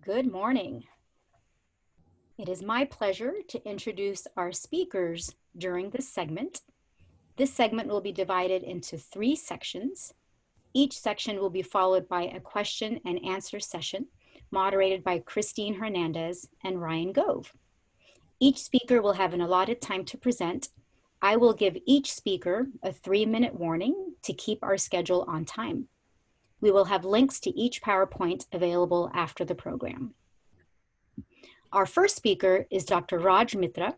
Good morning. It is my pleasure to introduce our speakers during this segment. This segment will be divided into 3 sections. Each section will be followed by a question and answer session moderated by Christine Hernandez and Ryan Gove. Each speaker will have an allotted time to present. I will give each speaker a 3-minute warning to keep our schedule on time. We will have links to each PowerPoint available after the program. Our first speaker is Dr. Raj Mitra.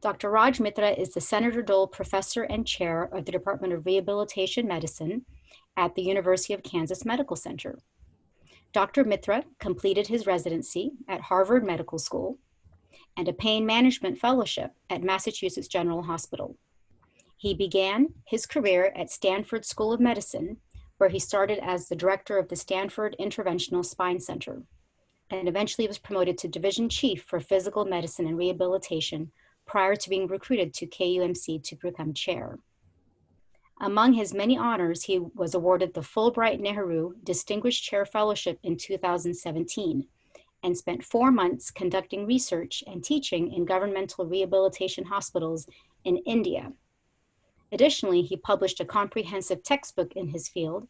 Dr. Raj Mitra is the Senator Dole Professor and Chair of the Department of Rehabilitation Medicine at the University of Kansas Medical Center. Dr. Mitra completed his residency at Harvard Medical School and a pain management fellowship at Massachusetts General Hospital. He began his career at Stanford School of Medicine, where he started as the director of the Stanford Interventional Spine Center, and eventually was promoted to division chief for physical medicine and rehabilitation prior to being recruited to KUMC to become chair. Among his many honors, he was awarded the Fulbright Nehru Distinguished Chair Fellowship in 2017 and spent 4 months conducting research and teaching in governmental rehabilitation hospitals in India. Additionally, he published a comprehensive textbook in his field,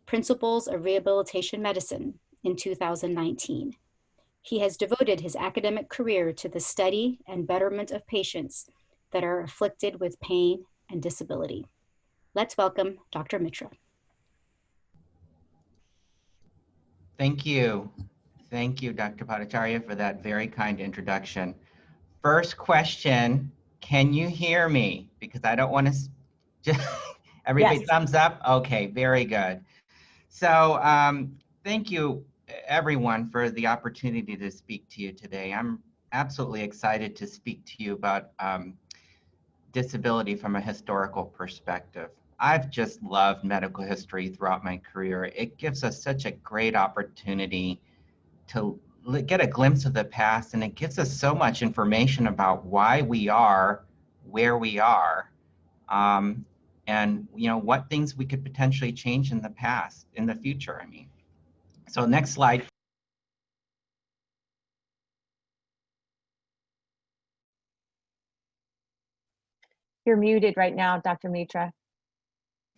Principles of Rehabilitation Medicine, in 2019. He has devoted his academic career to the study and betterment of patients that are afflicted with pain and disability. Let's welcome Dr. Mitra. Thank you. Thank you, Dr. Bhattacharya, for that very kind introduction. First question, can you hear me? Because I don't want to just, everybody Yes. Thumbs up? Okay, very good. So thank you, everyone, for the opportunity to speak to you today. I'm absolutely excited to speak to you about disability from a historical perspective. I've just loved medical history throughout my career. It gives us such a great opportunity to get a glimpse of the past, and it gives us so much information about why we are where we are, and what things we could potentially change in the past, in the future, I mean. So next slide. You're muted right now, Dr. Mitra.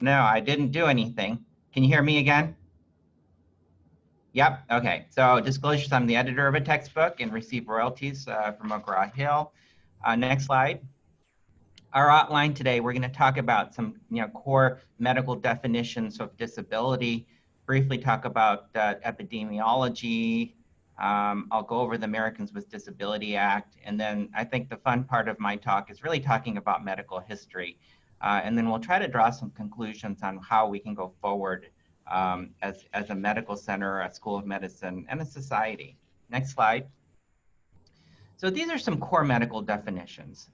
No, I didn't do anything. Can you hear me again? Yep, okay. So disclosures, I'm the editor of a textbook and receive royalties from McGraw-Hill. Next slide. Our outline today, we're going to talk about some core medical definitions of disability, briefly talk about epidemiology. I'll go over the Americans with Disability Act, and then I think the fun part of my talk is really talking about medical history. And then we'll try to draw some conclusions on how we can go forward as a medical center, a school of medicine, and a society. Next slide. So these are some core medical definitions.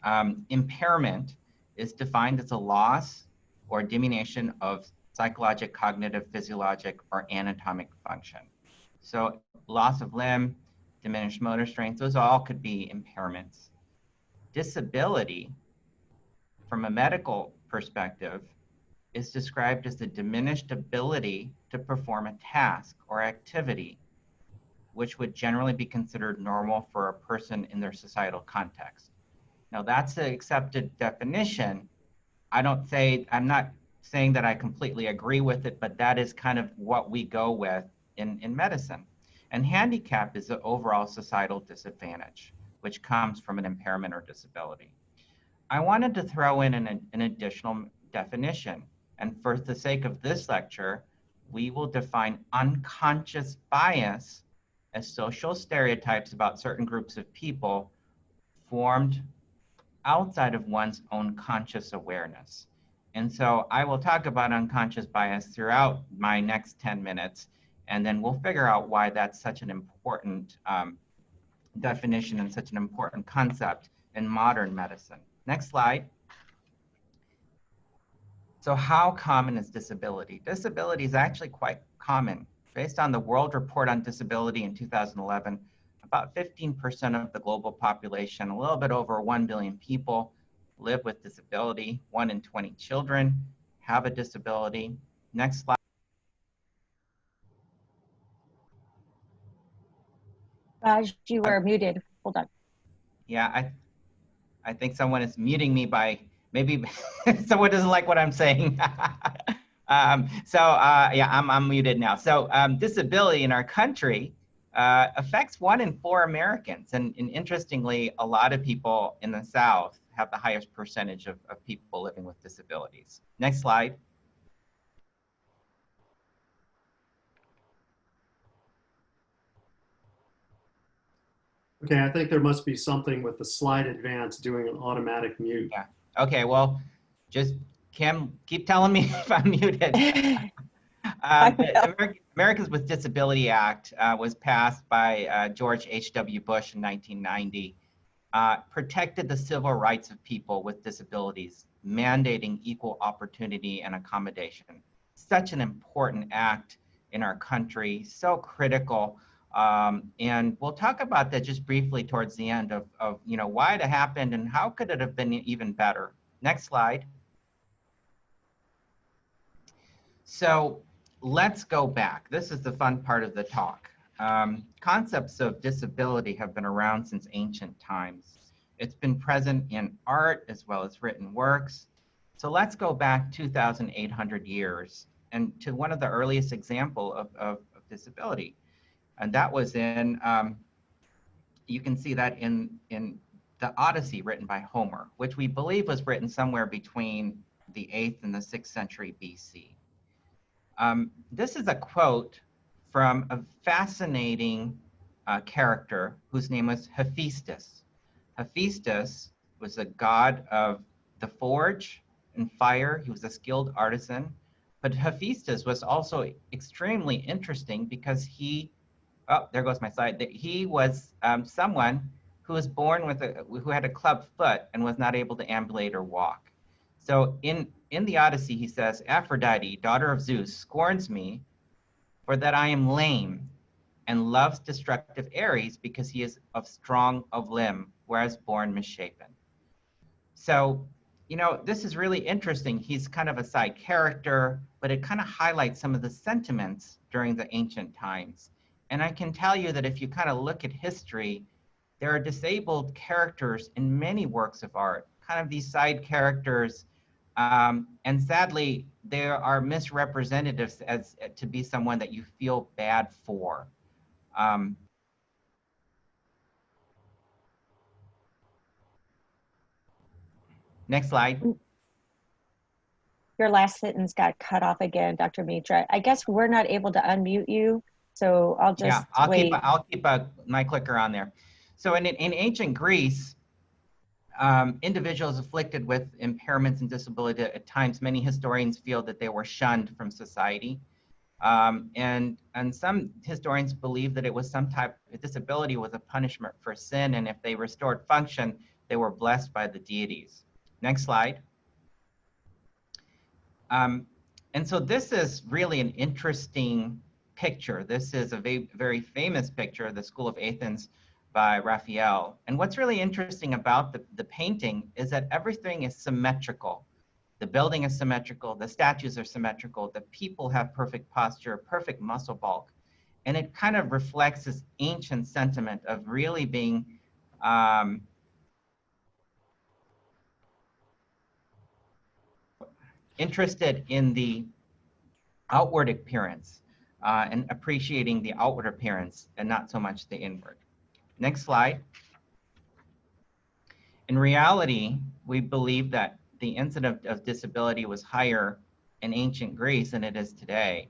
Impairment is defined as a loss or diminution of psychologic, cognitive, physiologic, or anatomic function. So loss of limb, diminished motor strength, those all could be impairments. Disability, from a medical perspective, is described as the diminished ability to perform a task or activity which would generally be considered normal for a person in their societal context. Now that's the accepted definition. I'm not saying that I completely agree with it, but that is kind of what we go with in medicine. And handicap is the overall societal disadvantage, which comes from an impairment or disability. I wanted to throw in an additional definition. And for the sake of this lecture, we will define unconscious bias as social stereotypes about certain groups of people formed outside of one's own conscious awareness. And so I will talk about unconscious bias throughout my next 10 minutes, and then we'll figure out why that's such an important definition and such an important concept in modern medicine. Next slide. So how common is disability? Disability is actually quite common. Based on the World Report on Disability in 2011, about 15% of the global population, a little bit over 1 billion people, live with disability. 1 in 20 children have a disability. Next slide. You are muted. Hold on. Yeah, I think someone is muting me by maybe someone doesn't like what I'm saying. Yeah, I'm muted now. So disability in our country affects 1 in 4 Americans. And interestingly, a lot of people in the South have the highest percentage of people living with disabilities. Next slide. Okay, I think there must be something with the slide advance doing an automatic mute. Yeah. Okay, well, just Kim, keep telling me if I'm muted. The Americans with Disability Act was passed by George H.W. Bush in 1990, protected the civil rights of people with disabilities, mandating equal opportunity and accommodation. Such an important act in our country, so critical. And we'll talk about that just briefly towards the end of why it happened and how could it have been even better. Next slide. So let's go back. This is the fun part of the talk. Concepts of disability have been around since ancient times. It's been present in art as well as written works. So let's go back 2,800 years and to one of the earliest example of disability. And that was in, you can see that in the Odyssey written by Homer, which we believe was written somewhere between the 8th and the 6th century BC. This is a quote from a fascinating character whose name was Hephaestus. Hephaestus was a god of the forge and fire. He was a skilled artisan. But Hephaestus was also extremely interesting because oh, there goes my slide. He was someone who was born with who had a club foot and was not able to ambulate or walk. So in the Odyssey, he says, Aphrodite, daughter of Zeus, scorns me for that I am lame and loves destructive Ares because he is strong of limb, whereas born misshapen. So, this is really interesting. He's kind of a side character, but it kind of highlights some of the sentiments during the ancient times. And I can tell you that if you kind of look at history, there are disabled characters in many works of art, kind of these side characters. And sadly, there are misrepresentatives as to be someone that you feel bad for. Next slide. Your last sentence got cut off again, Dr. Mitra. I guess we're not able to unmute you, so I'll just wait. I'll keep my clicker on there. So in ancient Greece, individuals afflicted with impairments and disability, at times many historians feel that they were shunned from society. And some historians believe that it was some type of disability was a punishment for sin, and if they restored function, they were blessed by the deities. Next slide. And so this is really an interesting picture. This is a very famous picture, the School of Athens by Raphael. And what's really interesting about the painting is that everything is symmetrical. The building is symmetrical, the statues are symmetrical, the people have perfect posture, perfect muscle bulk. And it kind of reflects this ancient sentiment of really being interested in the outward appearance and appreciating the outward appearance and not so much the inward. Next slide. In reality, we believe that the incidence of disability was higher in ancient Greece than it is today.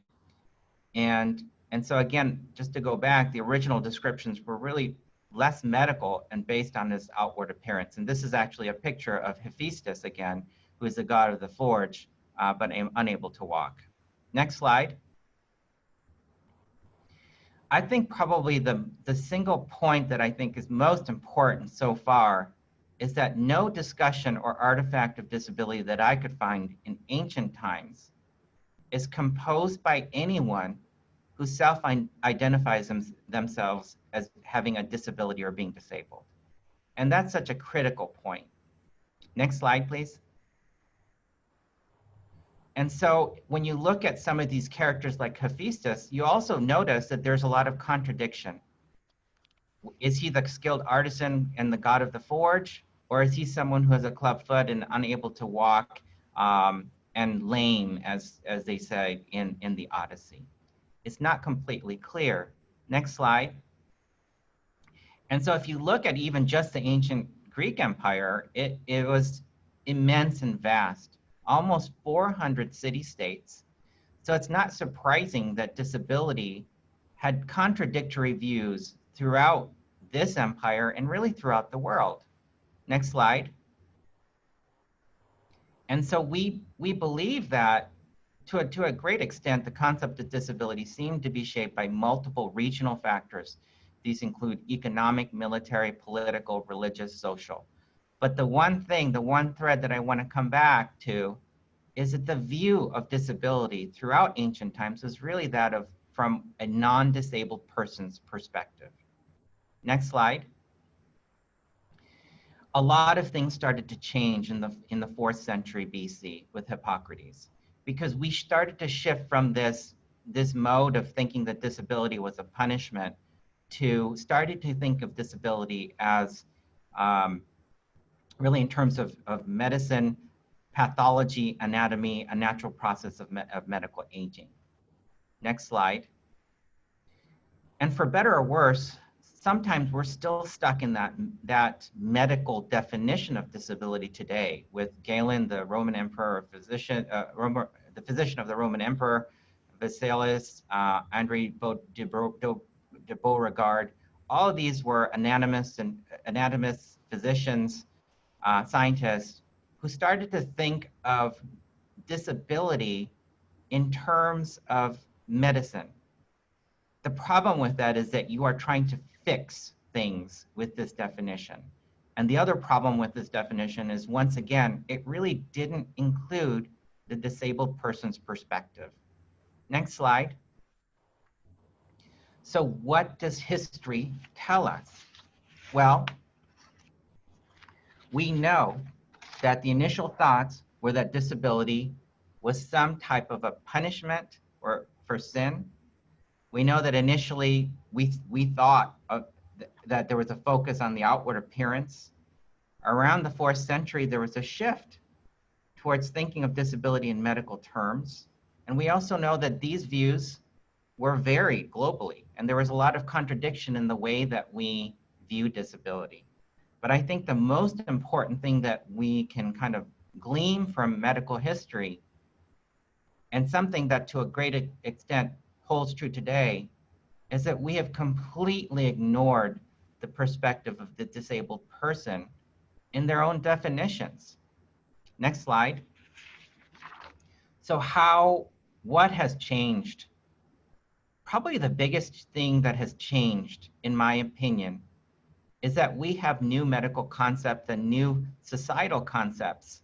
And so again, just to go back, the original descriptions were really less medical and based on his outward appearance. And this is actually a picture of Hephaestus again, who is the god of the forge, but unable to walk. Next slide. I think probably the single point that I think is most important so far is that no discussion or artifact of disability that I could find in ancient times is composed by anyone who self-identifies themselves as having a disability or being disabled. And that's such a critical point. Next slide, please. And so when you look at some of these characters like Hephaestus, you also notice that there's a lot of contradiction. Is he the skilled artisan and the god of the forge? Or is he someone who has a club foot and unable to walk and lame, as they say in the Odyssey? It's not completely clear. Next slide. And so if you look at even just the ancient Greek Empire, it was immense and vast, almost 400 city-states. So it's not surprising that disability had contradictory views throughout this empire and really throughout the world. Next slide. And so we believe that to a great extent, the concept of disability seemed to be shaped by multiple regional factors. These include economic, military, political, religious, social. But the one thread that I want to come back to is that the view of disability throughout ancient times was really that of from a non-disabled person's perspective. Next slide. A lot of things started to change in the 4th century BC with Hippocrates, because we started to shift from this mode of thinking that disability was a punishment to starting to think of disability as really in terms of medicine, pathology, anatomy, a natural process of medical aging. Next slide. And for better or worse, sometimes we're still stuck in that medical definition of disability today, with Galen, the Roman emperor, the physician of the Roman emperor, Vesalius, Andre de Beauregard. All of these were anatomists, physicians, scientists who started to think of disability in terms of medicine. The problem with that is that you are trying to fix things with this definition. And the other problem with this definition is, once again, it really didn't include the disabled person's perspective. Next slide. So what does history tell us? Well, we know that the initial thoughts were that disability was some type of a punishment or for sin. We know that initially we thought that there was a focus on the outward appearance. Around the 4th century, there was a shift towards thinking of disability in medical terms. And we also know that these views were varied globally, and there was a lot of contradiction in the way that we view disability. But I think the most important thing that we can kind of glean from medical history, and something that to a great extent holds true today, is that we have completely ignored the perspective of the disabled person in their own definitions. Next slide. So what has changed? Probably the biggest thing that has changed, in my opinion, is that we have new medical concepts and new societal concepts,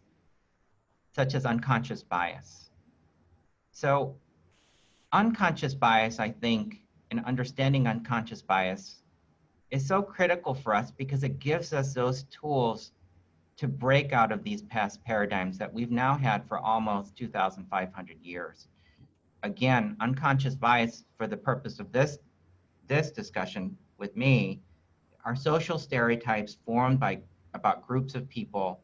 such as unconscious bias. So unconscious bias, I think, and understanding unconscious bias is so critical for us because it gives us those tools to break out of these past paradigms that we've now had for almost 2,500 years. Again, unconscious bias, for the purpose of this discussion with me, are social stereotypes formed about groups of people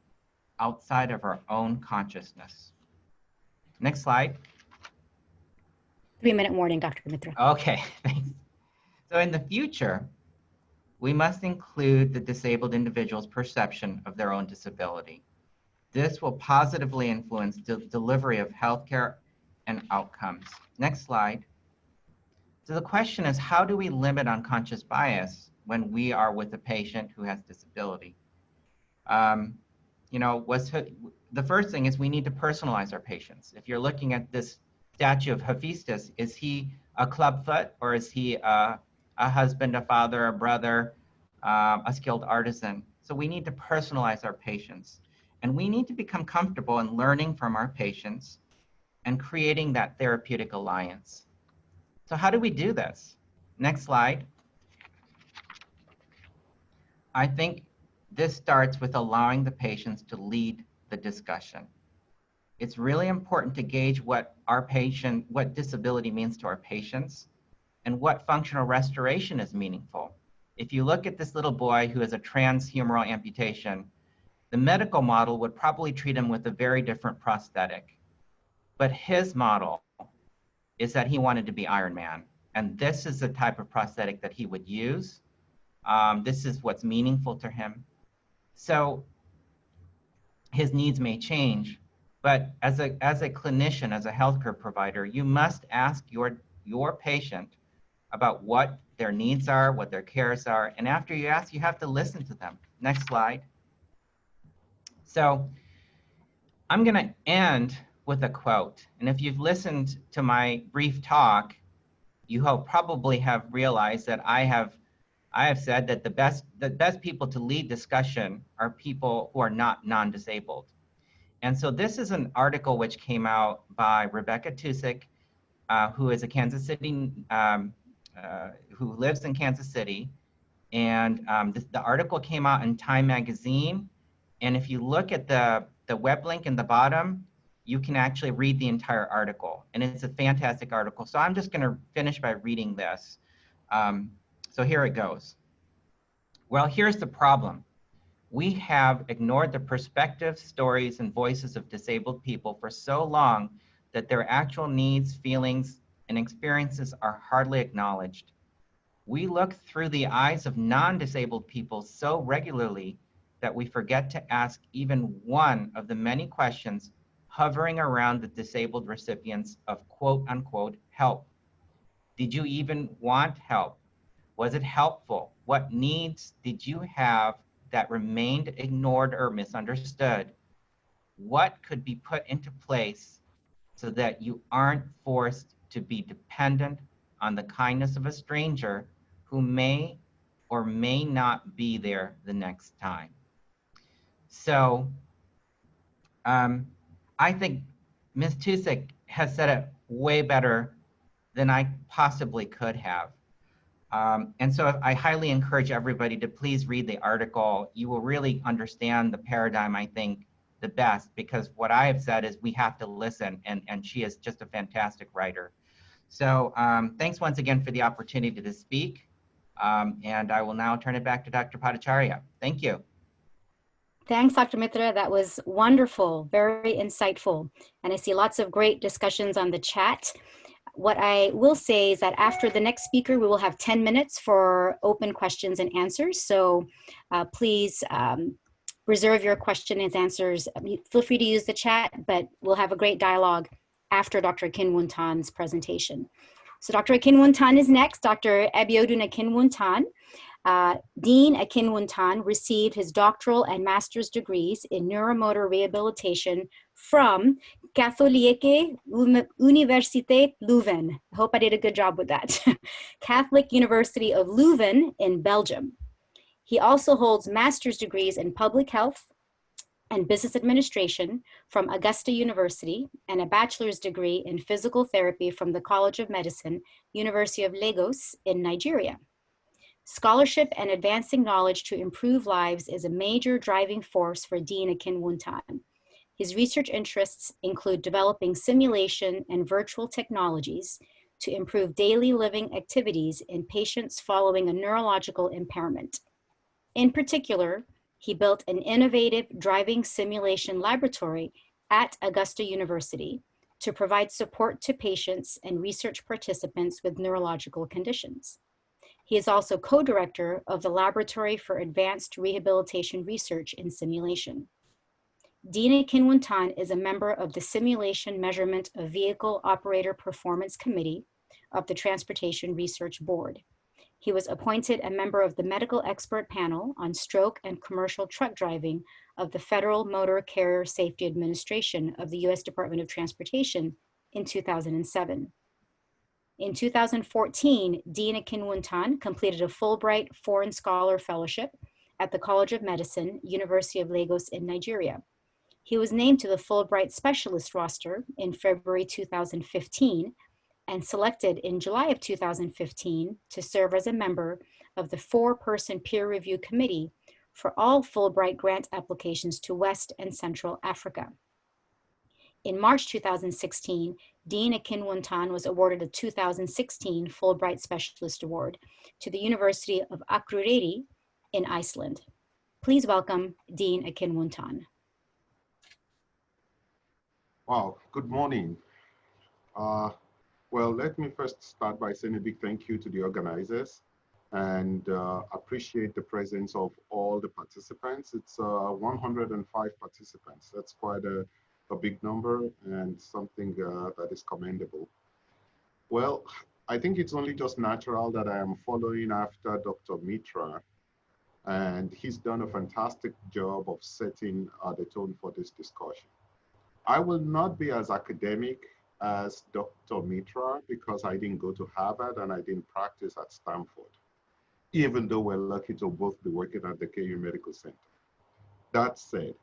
outside of our own consciousness. Next slide. 3-minute warning, Dr. Mitra. Okay, thanks. So in the future, we must include the disabled individual's perception of their own disability. This will positively influence the delivery of healthcare and outcomes. Next slide. So the question is, how do we limit unconscious bias when we are with a patient who has disability? The first thing is we need to personalize our patients. If you're looking at this statue of Hephaestus, is he a clubfoot, or is he a husband, a father, a brother, a skilled artisan? So we need to personalize our patients, and we need to become comfortable in learning from our patients and creating that therapeutic alliance. So how do we do this? Next slide. I think this starts with allowing the patients to lead the discussion. It's really important to gauge what disability means to our patients and what functional restoration is meaningful. If you look at this little boy who has a transhumeral amputation, the medical model would probably treat him with a very different prosthetic. But his model is that he wanted to be Iron Man. And this is the type of prosthetic that he would use. This is what's meaningful to him. So his needs may change, but as a clinician, as a healthcare provider, you must ask your patient about what their needs are, what their cares are. And after you ask, you have to listen to them. Next slide. So I'm gonna end with a quote. And if you've listened to my brief talk, you probably have realized that I have said that the best people to lead discussion are people who are not non-disabled. And so this is an article which came out by Rebecca Tusick, who is a Kansas City, who lives in Kansas City. And the article came out in Time Magazine. And if you look at the web link in the bottom, you can actually read the entire article. And it's a fantastic article. So I'm just gonna finish by reading this. So here it goes. Well, here's the problem. We have ignored the perspectives, stories, and voices of disabled people for so long that their actual needs, feelings, and experiences are hardly acknowledged. We look through the eyes of non-disabled people so regularly that we forget to ask even one of the many questions hovering around the disabled recipients of quote unquote help. Did you even want help? Was it helpful? What needs did you have that remained ignored or misunderstood? What could be put into place so that you aren't forced to be dependent on the kindness of a stranger who may or may not be there the next time? So I think Ms. Tusick has said it way better than I possibly could have. And so I highly encourage everybody to please read the article. You will really understand the paradigm, I think, the best, because what I have said is we have to listen, and she is just a fantastic writer. So thanks once again for the opportunity to speak. And I will now turn it back to Dr. Bhattacharya. Thank you. Thanks, Dr. Mitra. That was wonderful, very insightful. And I see lots of great discussions on the chat. What I will say is that after the next speaker, we will have 10 minutes for open questions and answers. So please reserve your question and answers. Feel free to use the chat, but we'll have a great dialogue after Dr. Akinwuntan's presentation. So Dr. Akinwuntan is next. Dr. Abiodun Akinwuntan. Dean Akinwuntan received his doctoral and master's degrees in neuromotor rehabilitation from Katholieke Universiteit Leuven. I hope I did a good job with that. Catholic University of Leuven in Belgium. He also holds master's degrees in public health and business administration from Augusta University and a bachelor's degree in physical therapy from the College of Medicine, University of Lagos in Nigeria. Scholarship and advancing knowledge to improve lives is a major driving force for Dean Akinwuntan. His research interests include developing simulation and virtual technologies to improve daily living activities in patients following a neurological impairment. In particular, he built an innovative driving simulation laboratory at Augusta University to provide support to patients and research participants with neurological conditions. He is also co-director of the Laboratory for Advanced Rehabilitation Research in Simulation. Dean Akinwuntan is a member of the Simulation Measurement of Vehicle Operator Performance Committee of the Transportation Research Board. He was appointed a member of the Medical Expert Panel on Stroke and Commercial Truck Driving of the Federal Motor Carrier Safety Administration of the U.S. Department of Transportation in 2007. In 2014, Dean Akinwuntan completed a Fulbright Foreign Scholar Fellowship at the College of Medicine, University of Lagos in Nigeria. He was named to the Fulbright Specialist roster in February 2015 and selected in July of 2015 to serve as a member of the 4-person peer review committee for all Fulbright grant applications to West and Central Africa. In March 2016, Dean Akinwuntan was awarded a 2016 Fulbright Specialist Award to the University of Akureyri in Iceland. Please welcome Dean Akinwuntan. Wow, good morning. Well, let me first start by saying a big thank you to the organizers and appreciate the presence of all the participants. It's 105 participants. That's quite a big number and something that is commendable. Well, I think it's only just natural that I am following after Dr. Mitra, and he's done a fantastic job of setting the tone for this discussion. I will not be as academic as Dr. Mitra because I didn't go to Harvard and I didn't practice at Stanford, even though we're lucky to both be working at the KU Medical Center. That said,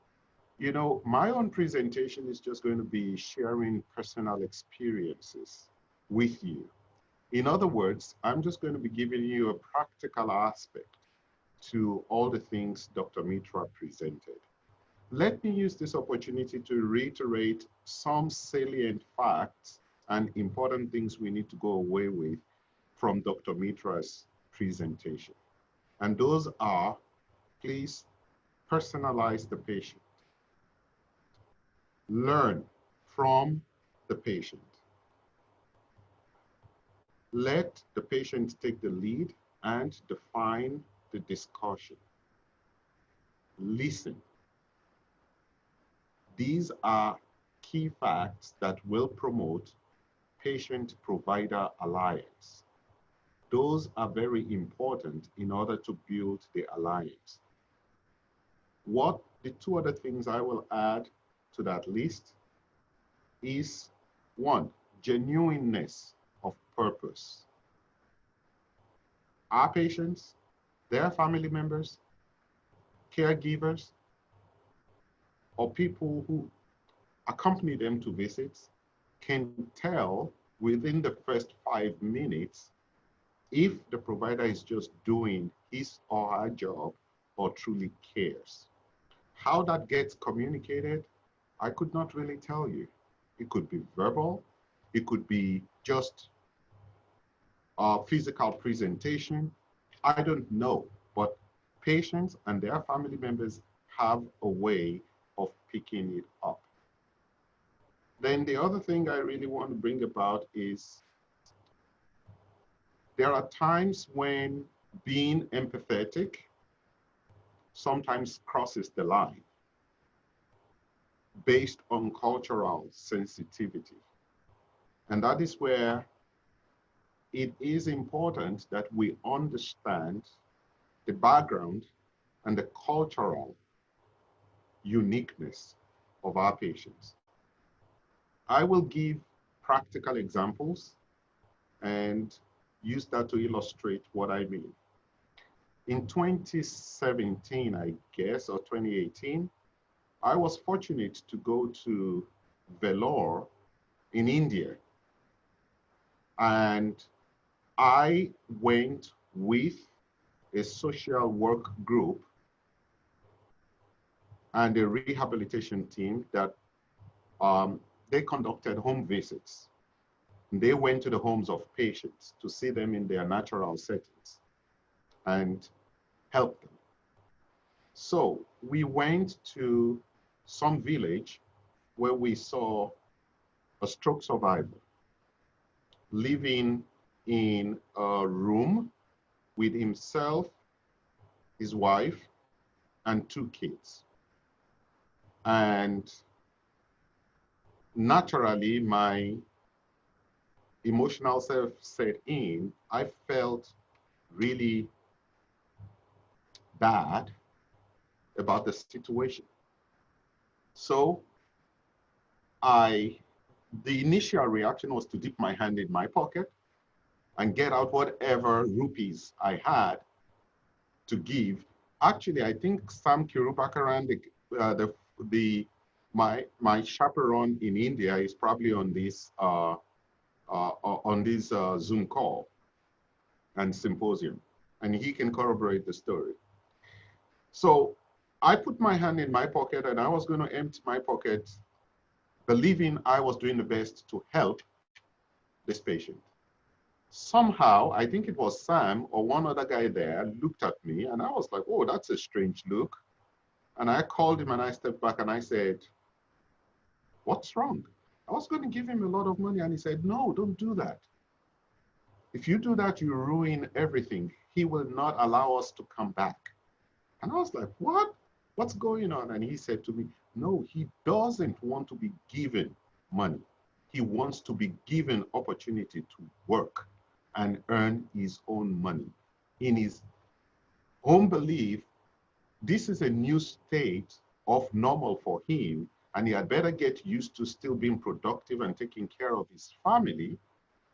you know, my own presentation is just going to be sharing personal experiences with you. In other words, I'm just going to be giving you a practical aspect to all the things Dr. Mitra presented. Let me use this opportunity to reiterate some salient facts and important things we need to go away with from Dr. Mitra's presentation. And those are, please personalize the patient. Learn from the patient. Let the patient take the lead and define the discussion. Listen. These are key facts that will promote patient-provider alliance. Those are very important in order to build the alliance. What the two other things I will add to that list is one, genuineness of purpose. Our patients, their family members, caregivers, or people who accompany them to visits can tell within the first 5 minutes if the provider is just doing his or her job or truly cares. How that gets communicated, I could not really tell you. It could be verbal, it could be just a physical presentation. I don't know, but patients and their family members have a way of picking it up. Then the other thing I really want to bring about is there are times when being empathetic sometimes crosses the line based on cultural sensitivity. And that is where it is important that we understand the background and the cultural uniqueness of our patients. I will give practical examples and use that to illustrate what I mean. In 2017, I guess, or 2018, I was fortunate to go to Vellore in India. And I went with a social work group and a rehabilitation team that they conducted home visits. They went to the homes of patients to see them in their natural settings and help them. So we went to some village where we saw a stroke survivor living in a room with himself, his wife, and 2 kids. And naturally, my emotional self set in. I felt really bad about the situation. So the initial reaction was to dip my hand in my pocket and get out whatever rupees I had to give. Actually, I think Sam Kirupakaran, my chaperone in India, is probably on this Zoom call and Symposium, and he can corroborate the story. So I put my hand in my pocket and I was going to empty my pocket believing I was doing the best to help this patient. Somehow, I think it was Sam or one other guy there looked at me and I was like, oh, that's a strange look. And I called him and I stepped back and I said, what's wrong? I was going to give him a lot of money and he said, no, don't do that. If you do that, you ruin everything. He will not allow us to come back. And I was like, what? What's going on? And he said to me, no, he doesn't want to be given money. He wants to be given opportunity to work and earn his own money. In his own belief, this is a new state of normal for him, and he had better get used to still being productive and taking care of his family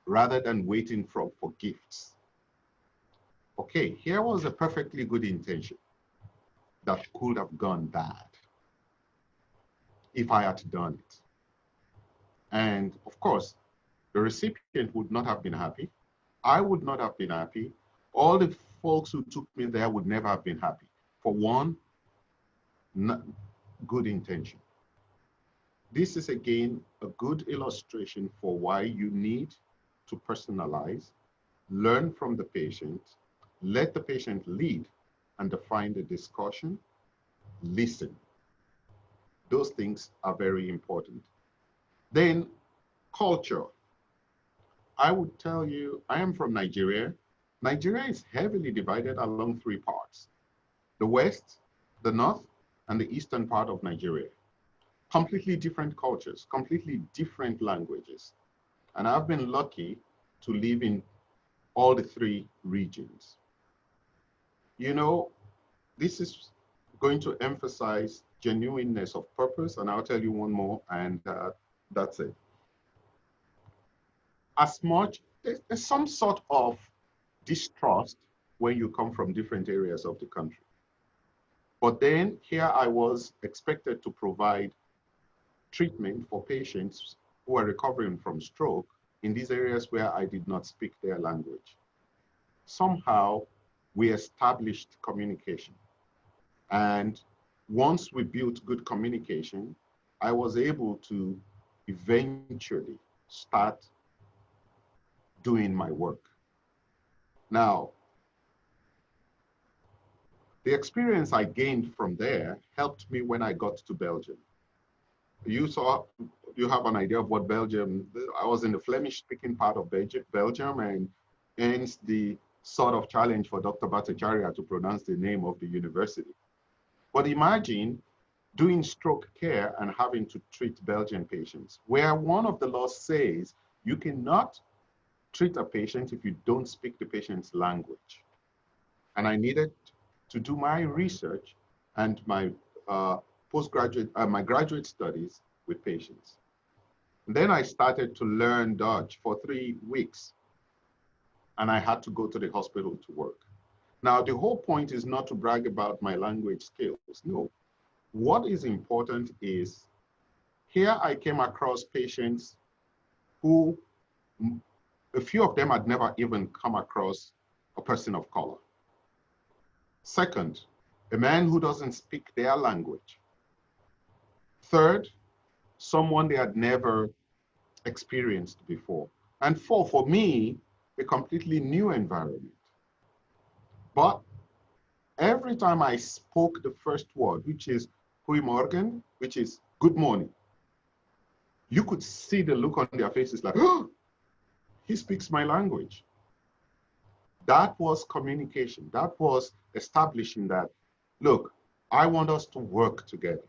rather than waiting for gifts. Okay, here was a perfectly good intention that could have gone bad if I had done it. And of course, the recipient would not have been happy. I would not have been happy. All the folks who took me there would never have been happy. For one, good intention. This is again a good illustration for why you need to personalize, learn from the patient, let the patient lead and define the discussion, listen. Those things are very important. Then culture. I would tell you, I am from Nigeria. Nigeria is heavily divided along three parts: the West, the North, and the Eastern part of Nigeria. Completely different cultures, completely different languages. And I've been lucky to live in all the three regions. You know, this is going to emphasize genuineness of purpose, and I'll tell you one more, and that's it. As much, there's some sort of distrust when you come from different areas of the country. But then here I was expected to provide treatment for patients who are recovering from stroke in these areas where I did not speak their language. Somehow we established communication. And once we built good communication, I was able to eventually start doing my work. Now, the experience I gained from there helped me when I got to Belgium. You have an idea of what Belgium, I was in the Flemish speaking part of Belgium, and hence the sort of challenge for Dr. Bhattacharya to pronounce the name of the university. But imagine doing stroke care and having to treat Belgian patients, where one of the laws says you cannot treat a patient if you don't speak the patient's language. And I needed to do my research and my my graduate studies with patients. And then I started to learn Dutch for 3 weeks, and I had to go to the hospital to work. Now, the whole point is not to brag about my language skills. No. What is important is here I came across patients who, a few of them had never even come across a person of color. Second, a man who doesn't speak their language. Third, someone they had never experienced before. And four, for me, a completely new environment. But every time I spoke the first word, which is goeiemorgen, which is good morning, you could see the look on their faces like, oh, he speaks my language. That was communication. That was establishing that, look, I want us to work together.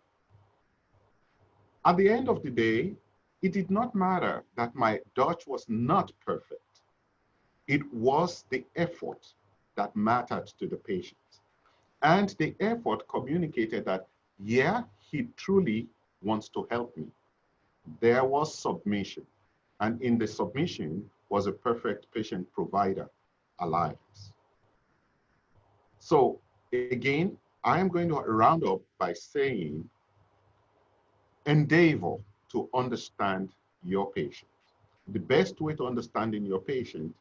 At the end of the day, it did not matter that my Dutch was not perfect. It was the effort that mattered to the patient. And the effort communicated that, yeah, he truly wants to help me. There was submission. And in the submission was a perfect patient-provider alliance. So again, I am going to round up by saying, endeavor to understand your patient. The best way to understanding your patient,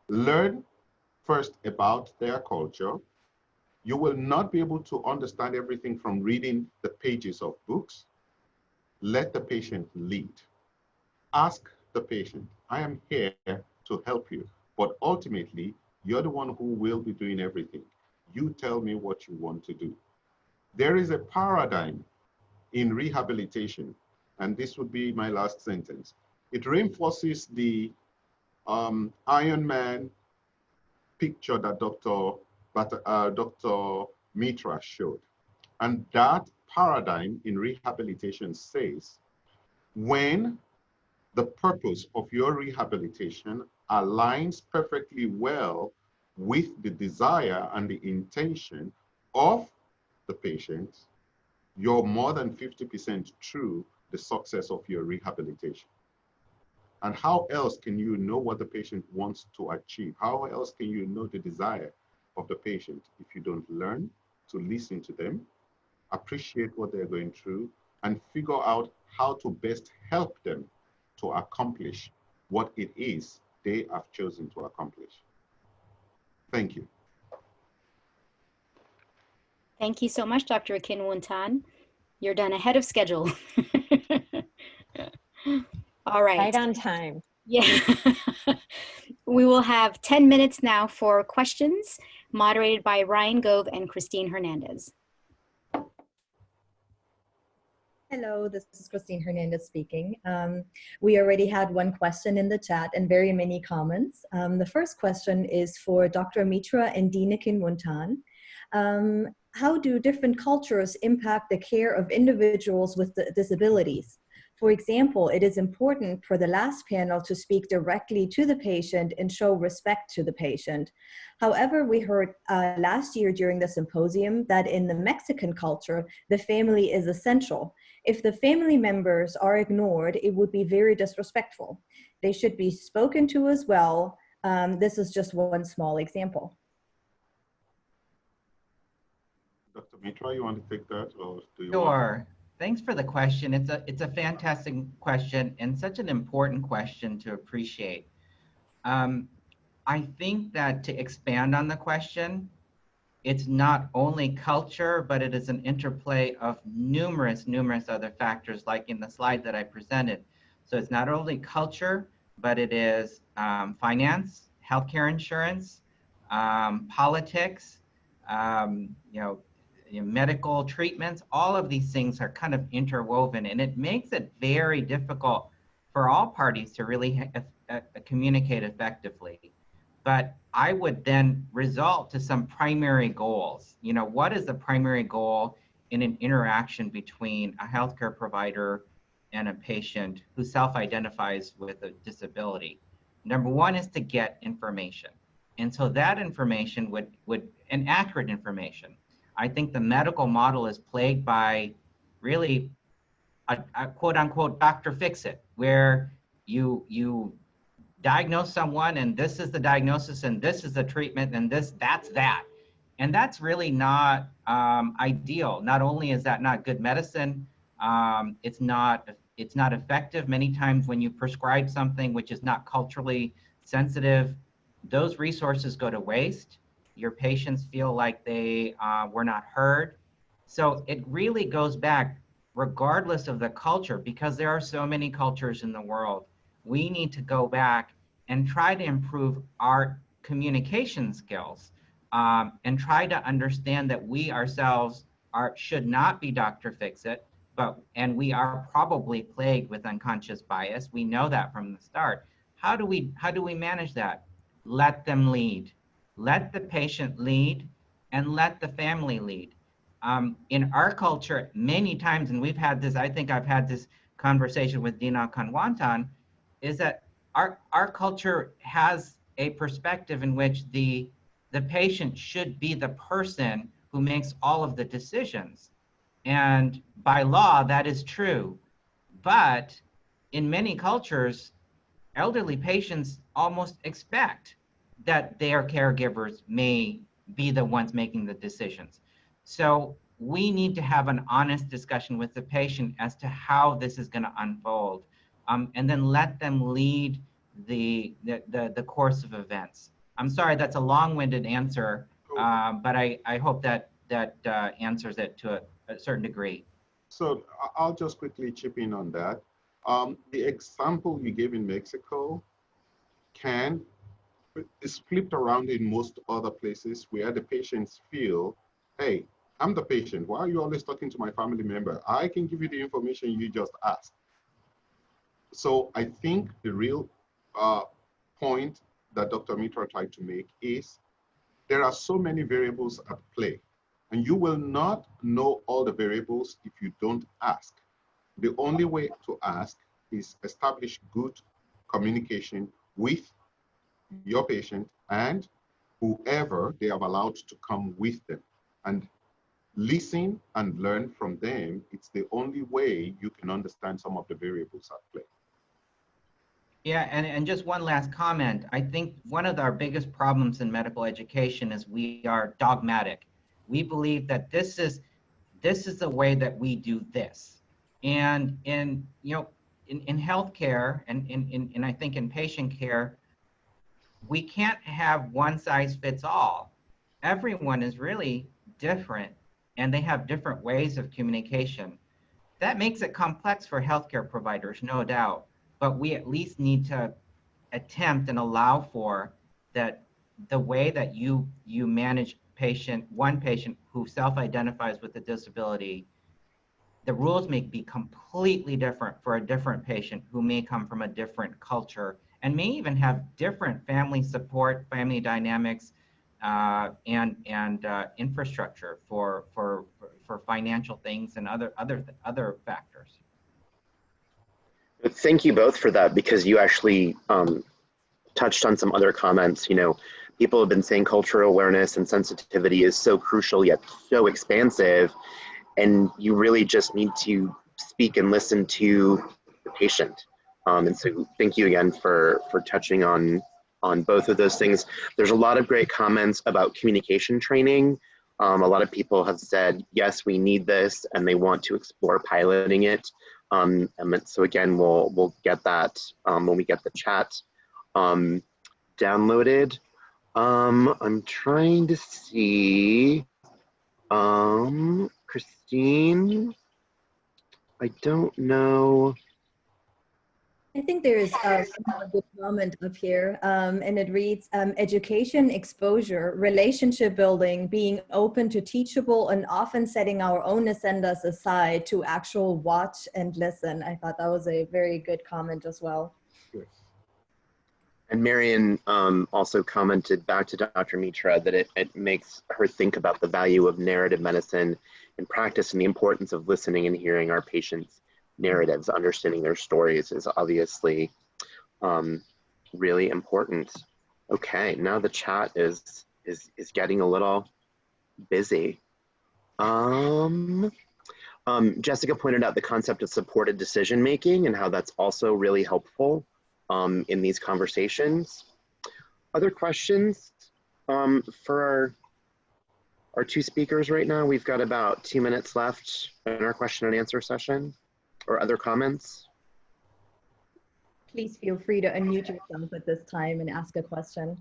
learn first about their culture. You will not be able to understand everything from reading the pages of books. let the patient lead. Ask the patient, I am here to help you, but ultimately, you're the one who will be doing everything. You tell me what you want to do. There is a paradigm in rehabilitation, and this would be my last sentence. It reinforces the Iron Man picture that Dr. Mitra showed. And that paradigm in rehabilitation says, when the purpose of your rehabilitation aligns perfectly well with the desire and the intention of the patient, you're more than 50% through the success of your rehabilitation. And how else can you know what the patient wants to achieve? How else can you know the desire of the patient if you don't learn to listen to them, appreciate what they're going through, and figure out how to best help them to accomplish what it is they have chosen to accomplish? Thank you. Thank you so much, Dr. Akinwuntan. You're done ahead of schedule. All right. Right on time. Yeah. We will have 10 minutes now for questions, moderated by Ryan Gove and Christine Hernandez. Hello, this is Christine Hernandez speaking. We already had one question in the chat and very many comments. The first question is for Dr. Mitra and Dean Akinwuntan. How do different cultures impact the care of individuals with disabilities? For example, it is important for the last panel to speak directly to the patient and show respect to the patient. However, we heard last year during the symposium that in the Mexican culture, the family is essential. If the family members are ignored, it would be very disrespectful. They should be spoken to as well. This is just one small example. Dr. Mitra, you want to take that, or do you Sure. Thanks for the question. It's a fantastic question and such an important question to appreciate. I think that to expand on the question, it's not only culture, but it is an interplay of numerous other factors, like in the slide that I presented. So it's not only culture, but it is finance, healthcare insurance, politics, medical treatments. All of these things are kind of interwoven, and it makes it very difficult for all parties to really communicate effectively. But I would then result to some primary goals. What is the primary goal in an interaction between a healthcare provider and a patient who self-identifies with a disability? Number one is to get information. And so that information and accurate information. I think the medical model is plagued by really a quote unquote doctor fix it, where you diagnose someone and this is the diagnosis and this is the treatment and that's that. And that's really not ideal. Not only is that not good medicine, it's not effective. Many times when you prescribe something which is not culturally sensitive, those resources go to waste. Your patients feel like they were not heard. So it really goes back, regardless of the culture, because there are so many cultures in the world. We need to go back and try to improve our communication skills and try to understand that we ourselves should not be Dr. Fix-It, and we are probably plagued with unconscious bias. We know that from the start. How do we manage that? Let them lead. Let the patient lead and let the family lead. In our culture, many times, and we've had this, I think I've had this conversation with Dina Kanwantan, is that our culture has a perspective in which the patient should be the person who makes all of the decisions. And by law, that is true. But in many cultures, elderly patients almost expect that their caregivers may be the ones making the decisions. So we need to have an honest discussion with the patient as to how this is going to unfold, and then let them lead the course of events. I'm sorry, that's a long-winded answer, but I hope that answers it to a certain degree. So I'll just quickly chip in on that. The example you gave in Mexico is flipped around in most other places where the patients feel, hey, I'm the patient. Why are you always talking to my family member? I can give you the information you just asked. So I think the real point that Dr. Mitra tried to make is there are so many variables at play, and you will not know all the variables if you don't ask. The only way to ask is establish good communication with your patient and whoever they have allowed to come with them, and listen and learn from them. It's the only way you can understand some of the variables at play. Yeah, and just one last comment. I think one of our biggest problems in medical education is we are dogmatic. We believe that this is the way that we do this. And in healthcare and I think in patient care, we can't have one size fits all. Everyone is really different and they have different ways of communication. That makes it complex for healthcare providers, no doubt, but we at least need to attempt and allow for that the way that you manage one patient who self-identifies with a disability, the rules may be completely different for a different patient who may come from a different culture and may even have different family support, family dynamics, and infrastructure for financial things and other factors. Thank you both for that, because you actually touched on some other comments. You know, people have been saying cultural awareness and sensitivity is so crucial yet so expansive, and you really just need to speak and listen to the patient. And so thank you again for touching on both of those things. There's a lot of great comments about communication training. A lot of people have said, yes, we need this, and they want to explore piloting it. And so again, we'll get that when we get the chat downloaded. I'm trying to see, Christine, I don't know. I think there is a good comment up here, and it reads, education, exposure, relationship building, being open to teachable, and often setting our own agendas aside to actual watch and listen. I thought that was a very good comment as well. Yes. And Marion also commented back to Dr. Mitra that it makes her think about the value of narrative medicine in practice and the importance of listening and hearing our patients' narratives. Understanding their stories is obviously really important. Okay, now the chat is getting a little busy. Jessica pointed out the concept of supported decision making and how that's also really helpful in these conversations. Other questions for our two speakers right now? We've got about 2 minutes left in our question and answer session. Or other comments? Please feel free to unmute yourself at this time and ask a question.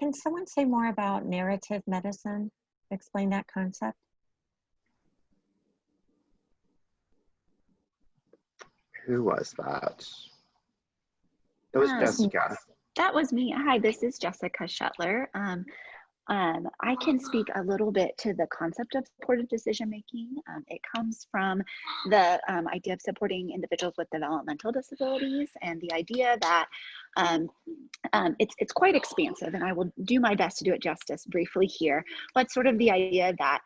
Can someone say more about narrative medicine? Explain that concept. Who was that? It was Jessica. That was me. Hi, this is Jessica Shetler. I can speak a little bit to the concept of supported decision-making. It comes from the idea of supporting individuals with developmental disabilities, and the idea that it's quite expansive, and I will do my best to do it justice briefly here, but sort of the idea that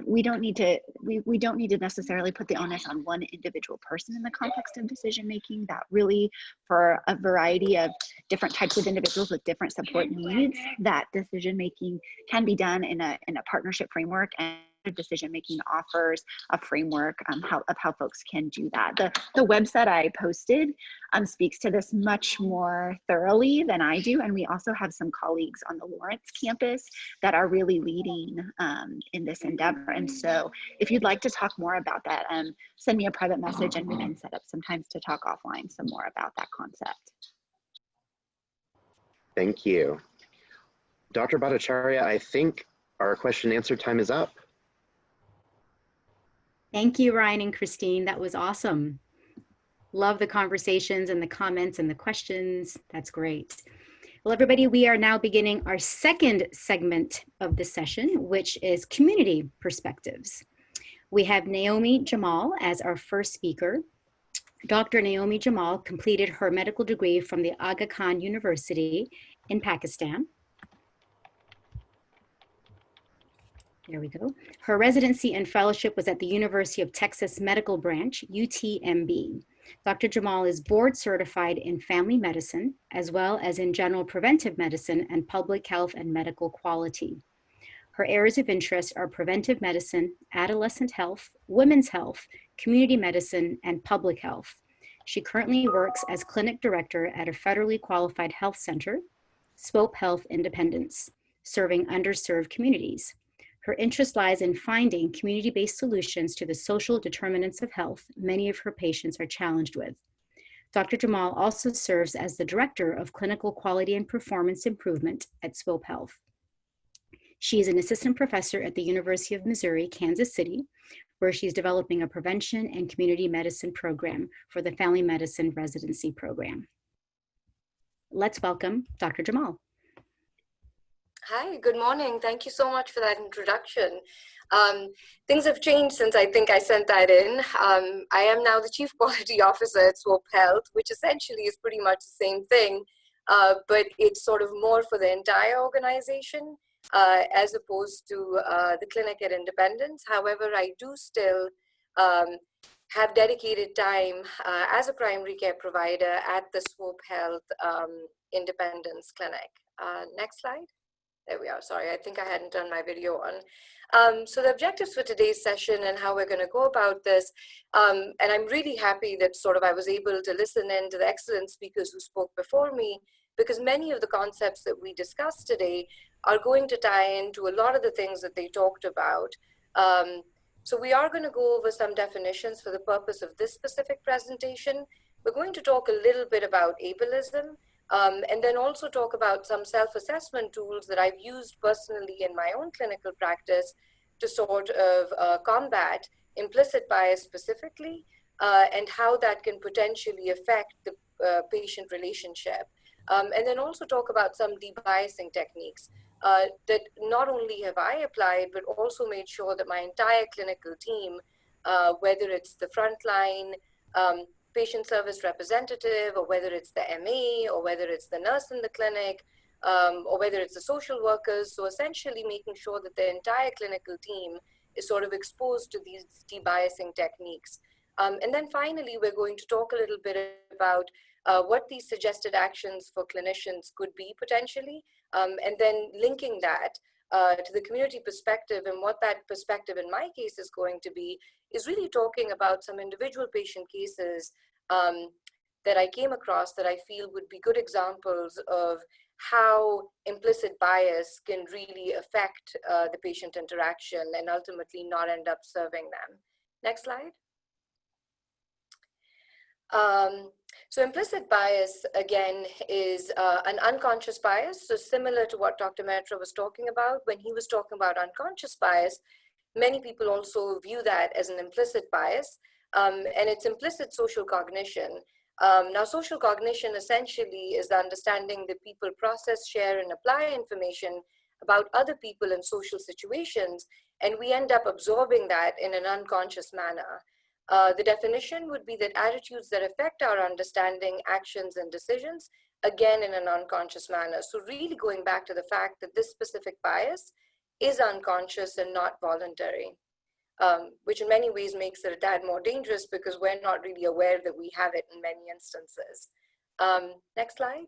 we don't need to necessarily put the onus on one individual person in the context of decision making. That really, for a variety of different types of individuals with different support needs, that decision making can be done in a partnership framework, and decision making offers a framework of how folks can do that. The website I posted speaks to this much more thoroughly than I do, and we also have some colleagues on the Lawrence campus that are really leading in this endeavor. And so if you'd like to talk more about that, send me a private message and we can set up some times to talk offline some more about that concept. Thank you. Dr. Bhattacharya, I think our question and answer time is up. Thank you, Ryan and Christine. That was awesome. Love the conversations and the comments and the questions. That's great. Well, everybody, we are now beginning our second segment of the session, which is community perspectives. We have Naomi Jamal as our first speaker. Dr. Naomi Jamal completed her medical degree from the Aga Khan University in Pakistan. There we go. Her residency and fellowship was at the University of Texas Medical Branch, UTMB. Dr. Jamal is board certified in family medicine, as well as in general preventive medicine and public health and medical quality. Her areas of interest are preventive medicine, adolescent health, women's health, community medicine, and public health. She currently works as clinic director at a federally qualified health center, Swope Health Independence, serving underserved communities. Her interest lies in finding community-based solutions to the social determinants of health many of her patients are challenged with. Dr. Jamal also serves as the Director of Clinical Quality and Performance Improvement at Swope Health. She is an assistant professor at the University of Missouri, Kansas City, where she's developing a prevention and community medicine program for the family medicine residency program. Let's welcome Dr. Jamal. Hi, good morning. Thank you so much for that introduction. Things have changed since I think I sent that in. I am now the Chief Quality Officer at Swope Health, which essentially is pretty much the same thing, but it's sort of more for the entire organization as opposed to the clinic at Independence. However, I do still have dedicated time as a primary care provider at the Swope Health Independence Clinic. Next slide. There we are. Sorry, I think I hadn't turned my video on. So the objectives for today's session and how we're going to go about this, and I'm really happy that sort of I was able to listen in to the excellent speakers who spoke before me, because many of the concepts that we discussed today are going to tie into a lot of the things that they talked about. So we are going to go over some definitions for the purpose of this specific presentation. We're going to talk a little bit about ableism, and then also talk about some self-assessment tools that I've used personally in my own clinical practice to sort of combat implicit bias specifically, and how that can potentially affect the patient relationship. And then also talk about some debiasing techniques that not only have I applied, but also made sure that my entire clinical team, whether it's the frontline, patient service representative, or whether it's the MA, or whether it's the nurse in the clinic, or whether it's the social workers. So essentially making sure that the entire clinical team is sort of exposed to these debiasing techniques. And then finally, we're going to talk a little bit about what these suggested actions for clinicians could be potentially, and then linking that to the community perspective. And what that perspective in my case is going to be is really talking about some individual patient cases that I came across that I feel would be good examples of how implicit bias can really affect the patient interaction and ultimately not end up serving them. Next slide. So implicit bias, again, is an unconscious bias. So similar to what Dr. Mehta was talking about, when he was talking about unconscious bias, many people also view that as an implicit bias, and it's implicit social cognition. Now, social cognition essentially is the understanding that people process, share, and apply information about other people in social situations, and we end up absorbing that in an unconscious manner. The definition would be that attitudes that affect our understanding, actions, and decisions, again, in an unconscious manner. So really going back to the fact that this specific bias is unconscious and not voluntary, which in many ways makes it a tad more dangerous because we're not really aware that we have it in many instances. Next slide.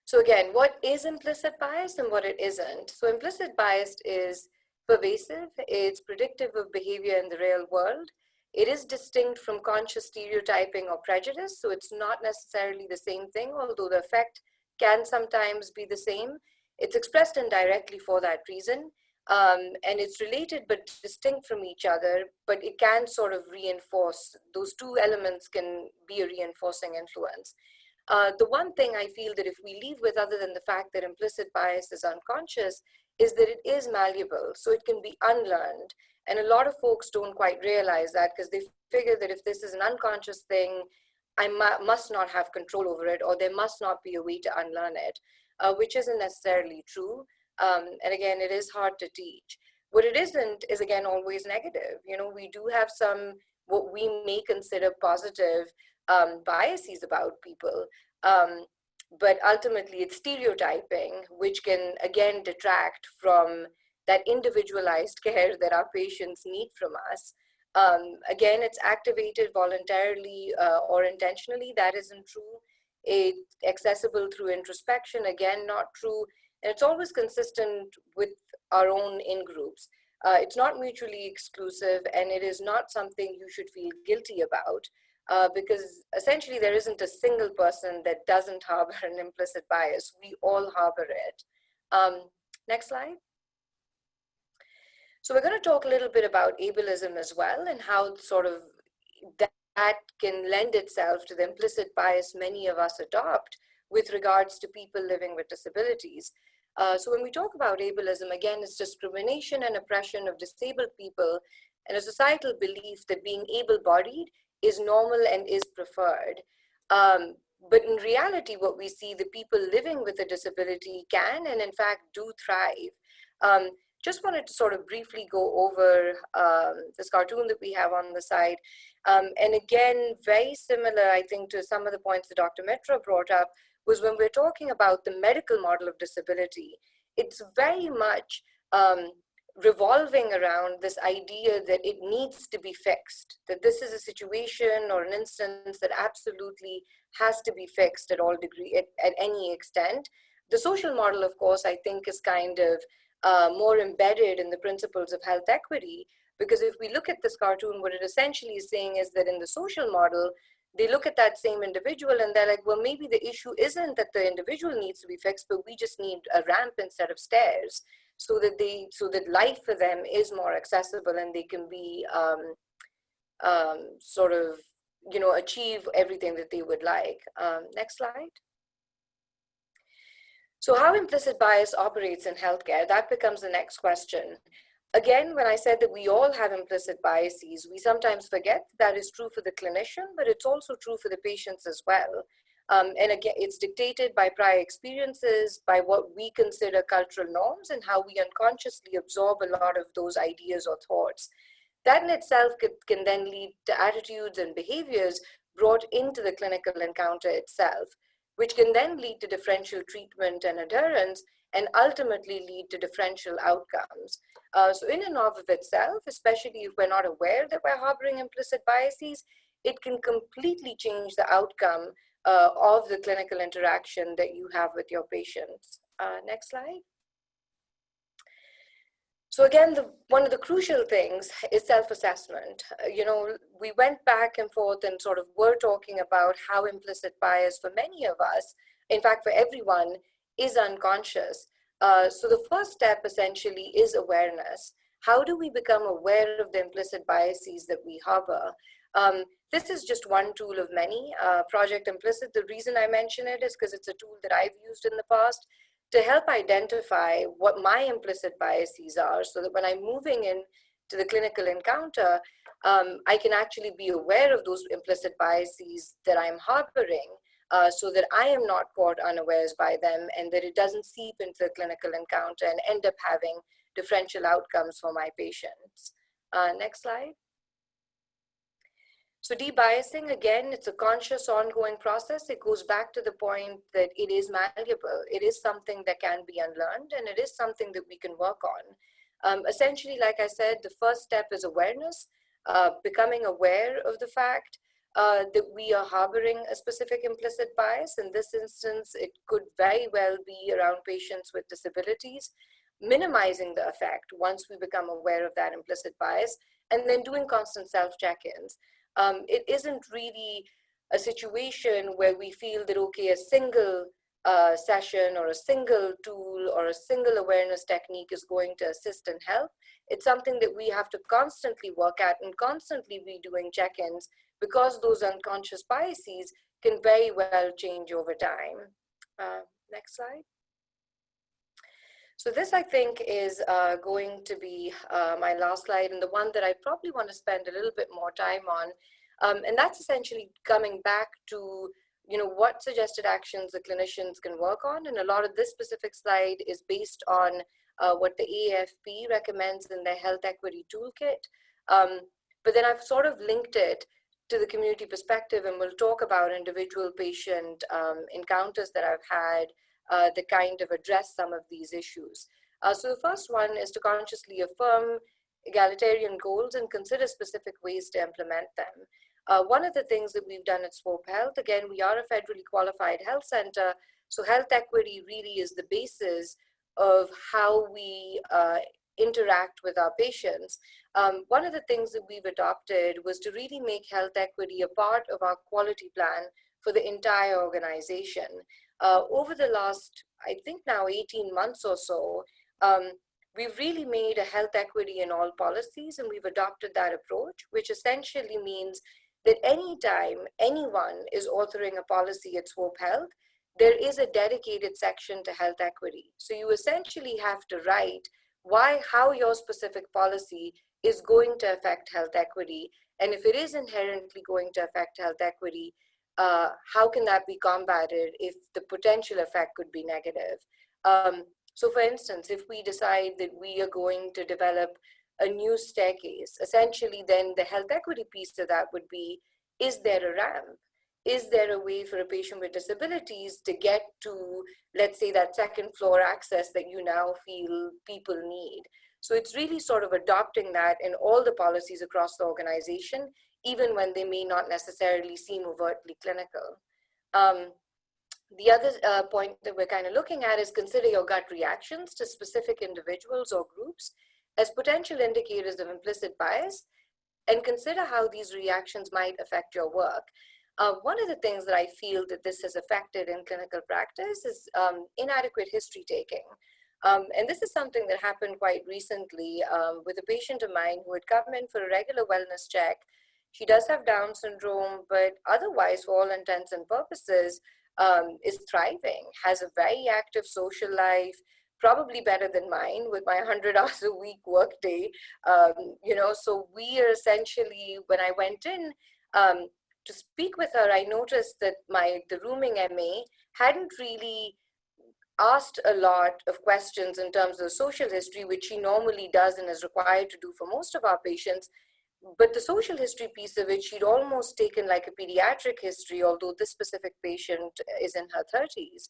So again, what is implicit bias and what it isn't? So implicit bias is pervasive, it's predictive of behavior in the real world. It is distinct from conscious stereotyping or prejudice, so it's not necessarily the same thing, although the effect can sometimes be the same. It's expressed indirectly for that reason, and it's related but distinct from each other, but it can sort of reinforce. Those two elements can be a reinforcing influence. The one thing I feel that if we leave with, other than the fact that implicit bias is unconscious, is that it is malleable, so it can be unlearned. And a lot of folks don't quite realize that because they figure that if this is an unconscious thing, I must not have control over it, or there must not be a way to unlearn it, which isn't necessarily true. And again, it is hard to teach. What it isn't is, again, always negative. You know, we do have some, what we may consider positive biases about people. But ultimately, it's stereotyping, which can, again, detract from that individualized care that our patients need from us. Again, it's activated voluntarily or intentionally. That isn't true. It's accessible through introspection. Again, not true. And it's always consistent with our own in-groups. It's not mutually exclusive, and it is not something you should feel guilty about. Because essentially there isn't a single person that doesn't harbor an implicit bias. We all harbor it. Next slide. So we're going to talk a little bit about ableism as well, and how sort of that can lend itself to the implicit bias many of us adopt with regards to people living with disabilities. So when we talk about ableism, again, it's discrimination and oppression of disabled people, and a societal belief that being able-bodied is normal and is preferred. But in reality, what we see, the people living with a disability can and in fact do thrive. Just wanted to sort of briefly go over this cartoon that we have on the side. And again, very similar, I think, to some of the points that Dr. Mitra brought up, was when we're talking about the medical model of disability, it's very much revolving around this idea that it needs to be fixed, that this is a situation or an instance that absolutely has to be fixed at all degree, at any extent. The social model, of course, I think is kind of more embedded in the principles of health equity, because if we look at this cartoon, what it essentially is saying is that in the social model, they look at that same individual and they're like, well, maybe the issue isn't that the individual needs to be fixed, but we just need a ramp instead of stairs, so that life for them is more accessible and they can be sort of, you know, achieve everything that they would like. Next slide. So how implicit bias operates in healthcare, that becomes the next question. Again, when I said that we all have implicit biases, we sometimes forget that is true for the clinician, but it's also true for the patients as well. And again, it's dictated by prior experiences, by what we consider cultural norms, and how we unconsciously absorb a lot of those ideas or thoughts. That in itself can then lead to attitudes and behaviors brought into the clinical encounter itself, which can then lead to differential treatment and adherence, and ultimately lead to differential outcomes. So in and of itself, especially if we're not aware that we're harboring implicit biases, it can completely change the outcome of the clinical interaction that you have with your patients. Next slide. So again, one of the crucial things is self-assessment. You know, we went back and forth and sort of were talking about how implicit bias for many of us, in fact, for everyone, is unconscious. So the first step essentially is awareness. How do we become aware of the implicit biases that we harbor? This is just one tool of many. Project Implicit, the reason I mention it is because it's a tool that I've used in the past to help identify what my implicit biases are, so that when I'm moving in to the clinical encounter, I can actually be aware of those implicit biases that I'm harboring, so that I am not caught unawares by them, and that it doesn't seep into the clinical encounter and end up having differential outcomes for my patients. Next slide. So debiasing, again, it's a conscious ongoing process. It goes back to the point that it is malleable. It is something that can be unlearned, and it is something that we can work on. Essentially, like I said, the first step is awareness, becoming aware of the fact that we are harboring a specific implicit bias. In this instance, it could very well be around patients with disabilities, minimizing the effect once we become aware of that implicit bias, and then doing constant self-check-ins. It isn't really a situation where we feel that, okay, a single session or a single tool or a single awareness technique is going to assist and help. It's something that we have to constantly work at and constantly be doing check-ins, because those unconscious biases can very well change over time. Next slide. So this, I think, is going to be my last slide, and the one that I probably want to spend a little bit more time on. And that's essentially coming back to, what suggested actions the clinicians can work on. And a lot of this specific slide is based on what the AAFP recommends in their health equity toolkit. But then I've sort of linked it to the community perspective, and we'll talk about individual patient encounters that I've had that kind of address some of these issues. So the first one is to consciously affirm egalitarian goals and consider specific ways to implement them. One of the things that we've done at Swope Health, again, we are a federally qualified health center, so health equity really is the basis of how we interact with our patients. One of the things that we've adopted was to really make health equity a part of our quality plan for the entire organization. Over the last, I think now 18 months or so, we've really made a health equity in all policies, and we've adopted that approach, which essentially means that anytime anyone is authoring a policy at Swope Health, there is a dedicated section to health equity. So you essentially have to write how your specific policy is going to affect health equity. And if it is inherently going to affect health equity, how can that be combated if the potential effect could be negative? So for instance, if we decide that we are going to develop a new staircase, essentially then the health equity piece of that would be, is there a ramp? Is there a way for a patient with disabilities to get to, let's say, that second floor access that you now feel people need? So it's really sort of adopting that in all the policies across the organization, even when they may not necessarily seem overtly clinical. The other point that we're kind of looking at is consider your gut reactions to specific individuals or groups as potential indicators of implicit bias, and consider how these reactions might affect your work. One of the things that I feel that this has affected in clinical practice is inadequate history taking. And this is something that happened quite recently with a patient of mine who had come in for a regular wellness check. She does have Down syndrome, but otherwise, for all intents and purposes, is thriving, has a very active social life, probably better than mine with my 100 hours a week workday. So we are essentially, when I went in to speak with her, I noticed that the rooming MA hadn't really asked a lot of questions in terms of social history, which she normally does and is required to do for most of our patients. But the social history piece of it, she'd almost taken like a pediatric history, although this specific patient is in her 30s.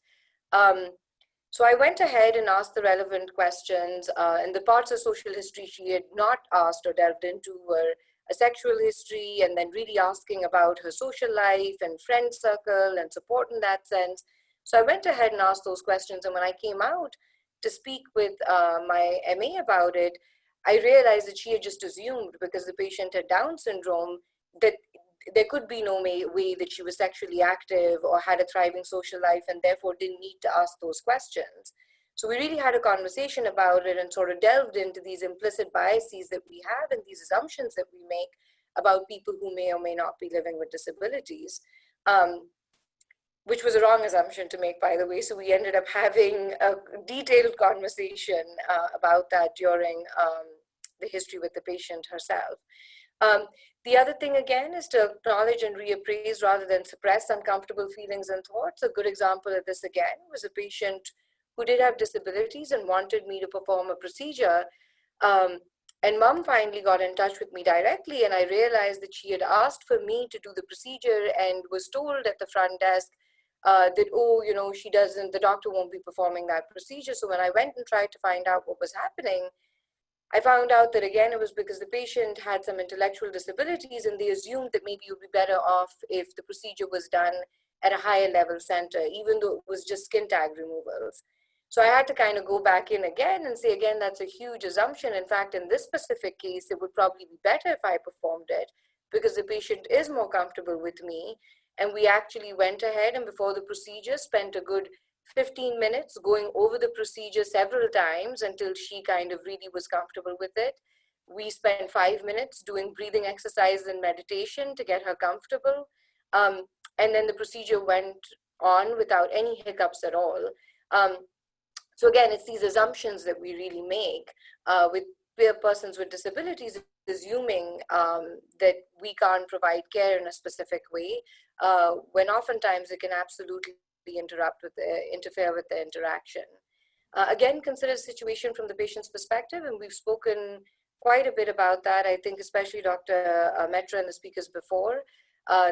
So I went ahead and asked the relevant questions, and the parts of social history she had not asked or delved into were a sexual history, and then really asking about her social life and friend circle and support in that sense. So I went ahead and asked those questions, and when I came out to speak with my MA about it, I realized that she had just assumed, because the patient had Down syndrome, that there could be no way that she was sexually active or had a thriving social life, and therefore didn't need to ask those questions. So we really had a conversation about it and sort of delved into these implicit biases that we have and these assumptions that we make about people who may or may not be living with disabilities, which was a wrong assumption to make, by the way. So we ended up having a detailed conversation about that during the history with the patient herself. The other thing, again, is to acknowledge and reappraise rather than suppress uncomfortable feelings and thoughts. A good example of this, again, was a patient who did have disabilities and wanted me to perform a procedure. And mom finally got in touch with me directly, and I realized that she had asked for me to do the procedure and was told at the front desk that, oh, the doctor won't be performing that procedure. So when I went and tried to find out what was happening, I found out that, again, it was because the patient had some intellectual disabilities, and they assumed that maybe it would be better off if the procedure was done at a higher level center, even though it was just skin tag removals. So I had to kind of go back in again and say, again, that's a huge assumption. In fact, in this specific case, it would probably be better if I performed it, because the patient is more comfortable with me. And we actually went ahead and before the procedure spent a good 15 minutes going over the procedure several times until she kind of really was comfortable with it. We spent 5 minutes doing breathing exercise and meditation to get her comfortable. And then the procedure went on without any hiccups at all. So again, it's these assumptions that we really make with persons with disabilities, assuming that we can't provide care in a specific way, when oftentimes it can absolutely interfere with the interaction. Again, consider the situation from the patient's perspective, and we've spoken quite a bit about that. I think especially Dr. Metra and the speakers before.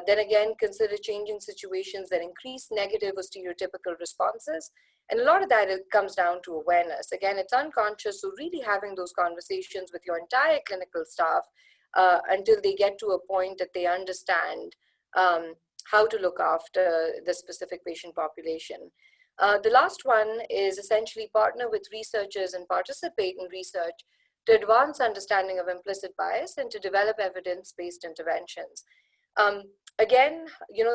Then again, consider changing situations that increase negative or stereotypical responses. And a lot of that comes down to awareness. Again, it's unconscious, so really having those conversations with your entire clinical staff until they get to a point that they understand how to look after the specific patient population. The last one is essentially partner with researchers and participate in research to advance understanding of implicit bias and to develop evidence-based interventions. Again,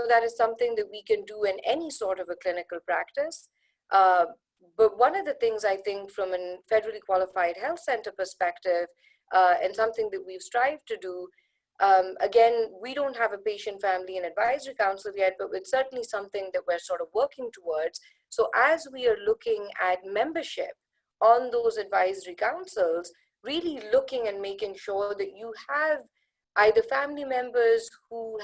that is something that we can do in any sort of a clinical practice. But one of the things I think from a federally qualified health center perspective, and something that we've strived to do, again, we don't have a patient, family, and advisory council yet, but it's certainly something that we're sort of working towards. So as we are looking at membership on those advisory councils, really looking and making sure that you have either family members who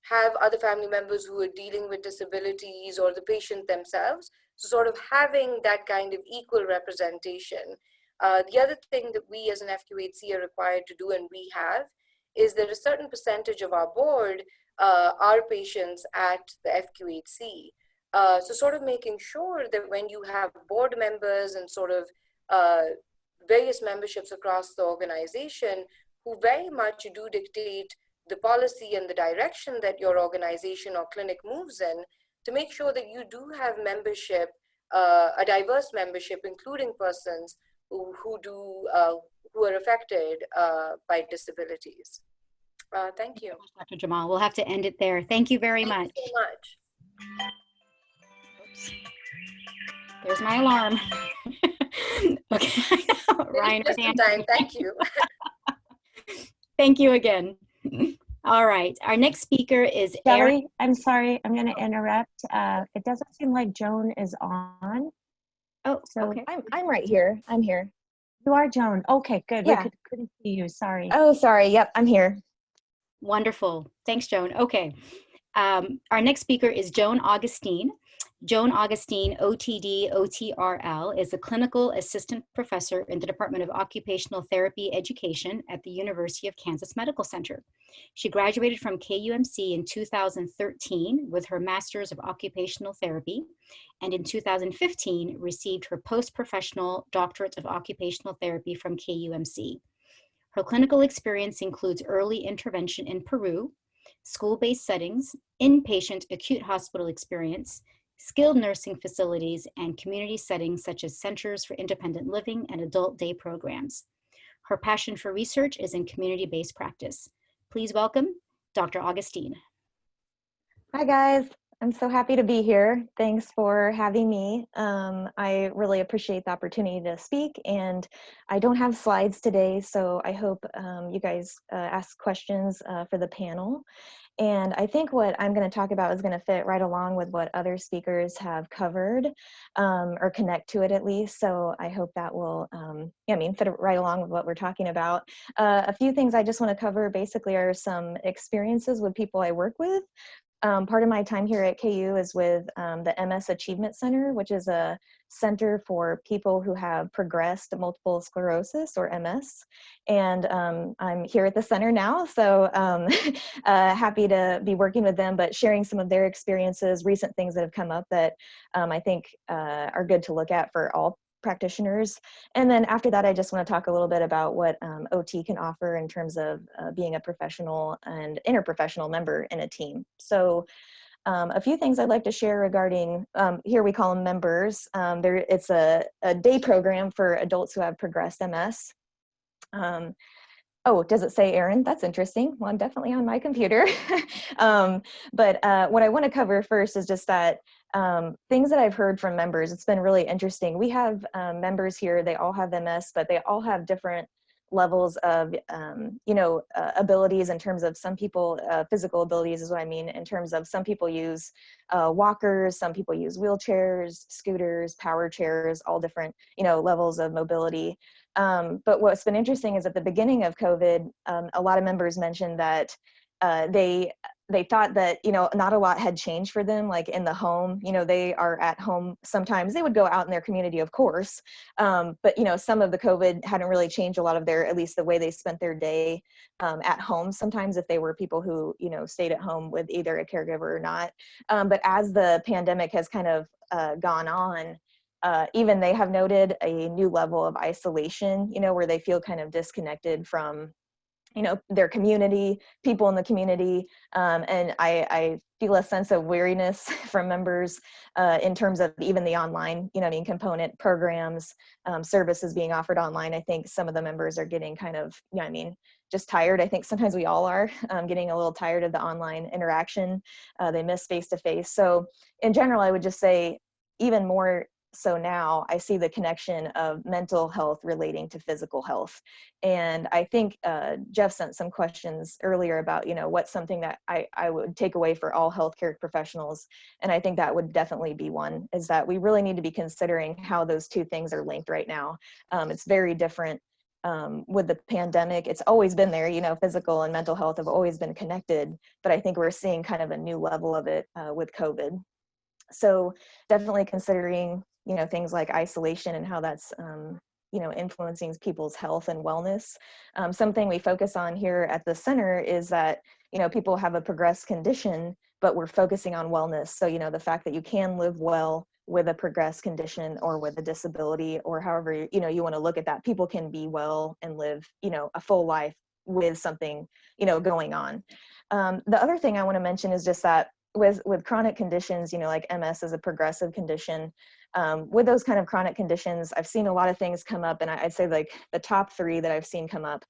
have other family members who are dealing with disabilities or the patient themselves. So sort of having that kind of equal representation. The other thing that we as an FQHC are required to do, and we have, is that a certain percentage of our board are patients at the FQHC. So sort of making sure that when you have board members and sort of various memberships across the organization who very much do dictate the policy and the direction that your organization or clinic moves in, to make sure that you do have membership, a diverse membership, including persons who are affected by disabilities. Thank you. Dr. Jamal, we'll have to end it there. Thank you very much. Thank you so much. Oops. There's my alarm. Okay. Ryan, just in time. Thank you. Thank you again. All right, our next speaker is Shelly. I'm sorry, I'm going to interrupt. It doesn't seem like Joan is on. Oh, so okay. I'm right here. I'm here. You are Joan. Okay, good. Yeah. We couldn't see you. Sorry. Oh, sorry. Yep, I'm here. Wonderful. Thanks, Joan. Okay. Our next speaker is Joan Augustine. Joan Augustine, OTD, OTRL, is a clinical assistant professor in the Department of Occupational Therapy Education at the University of Kansas Medical Center. She graduated from KUMC in 2013 with her Master's of Occupational Therapy, and in 2015 received her post-professional Doctorate of Occupational Therapy from KUMC. Her clinical experience includes early intervention in Peru, school-based settings, inpatient acute hospital experience, skilled nursing facilities, and community settings such as centers for independent living and adult day programs. Her passion for research is in community-based practice. Please welcome Dr. Augustine. Hi, guys. I'm so happy to be here. Thanks for having me. I really appreciate the opportunity to speak, and I don't have slides today, so I hope you guys ask questions for the panel. And I think what I'm going to talk about is going to fit right along with what other speakers have covered, or connect to it at least. So I hope that will, fit right along with what we're talking about. A few things I just want to cover basically are some experiences with people I work with. Part of my time here at KU is with the MS Achievement Center, which is a center for people who have progressed multiple sclerosis or MS. And I'm here at the center now, so happy to be working with them, but sharing some of their experiences, recent things that have come up that I think are good to look at for all practitioners. And then after that, I just want to talk a little bit about what OT can offer in terms of being a professional and interprofessional member in a team. So a few things I'd like to share regarding, here we call them members. It's a day program for adults who have progressed MS. Oh, does it say Aaron? That's interesting. Well, I'm definitely on my computer. But what I want to cover first is just that things that I've heard from members. It's been really interesting. We have members here, they all have MS, but they all have different levels of, abilities in terms of some people, physical abilities is what I mean, in terms of some people use walkers, some people use wheelchairs, scooters, power chairs, all different, levels of mobility. But what's been interesting is at the beginning of COVID, a lot of members mentioned that they thought that, not a lot had changed for them, like in the home, they are at home. Sometimes they would go out in their community, of course. But, some of the COVID hadn't really changed a lot of their, at least the way they spent their day at home. Sometimes if they were people who, stayed at home with either a caregiver or not. But as the pandemic has kind of gone on, even they have noted a new level of isolation, where they feel kind of disconnected from their community, people in the community. And I feel a sense of weariness from members in terms of even the online, component programs, services being offered online. I think some of the members are getting kind of, just tired. I think sometimes we all are getting a little tired of the online interaction. They miss face-to-face. So in general, I would just say even more so now I see the connection of mental health relating to physical health. And I think Jeff sent some questions earlier about, what's something that I would take away for all healthcare professionals. And I think that would definitely be one, is that we really need to be considering how those two things are linked right now. It's very different with the pandemic. It's always been there, physical and mental health have always been connected, but I think we're seeing kind of a new level of it with COVID. So definitely considering, things like isolation and how that's, influencing people's health and wellness. Something we focus on here at the center is that, people have a progressed condition, but we're focusing on wellness. So, the fact that you can live well with a progressed condition or with a disability, or however, you want to look at that, people can be well and live, a full life with something, going on. The other thing I want to mention is just that with chronic conditions, like MS is a progressive condition. With those kind of chronic conditions, I've seen a lot of things come up, and I'd say like the top three that I've seen come up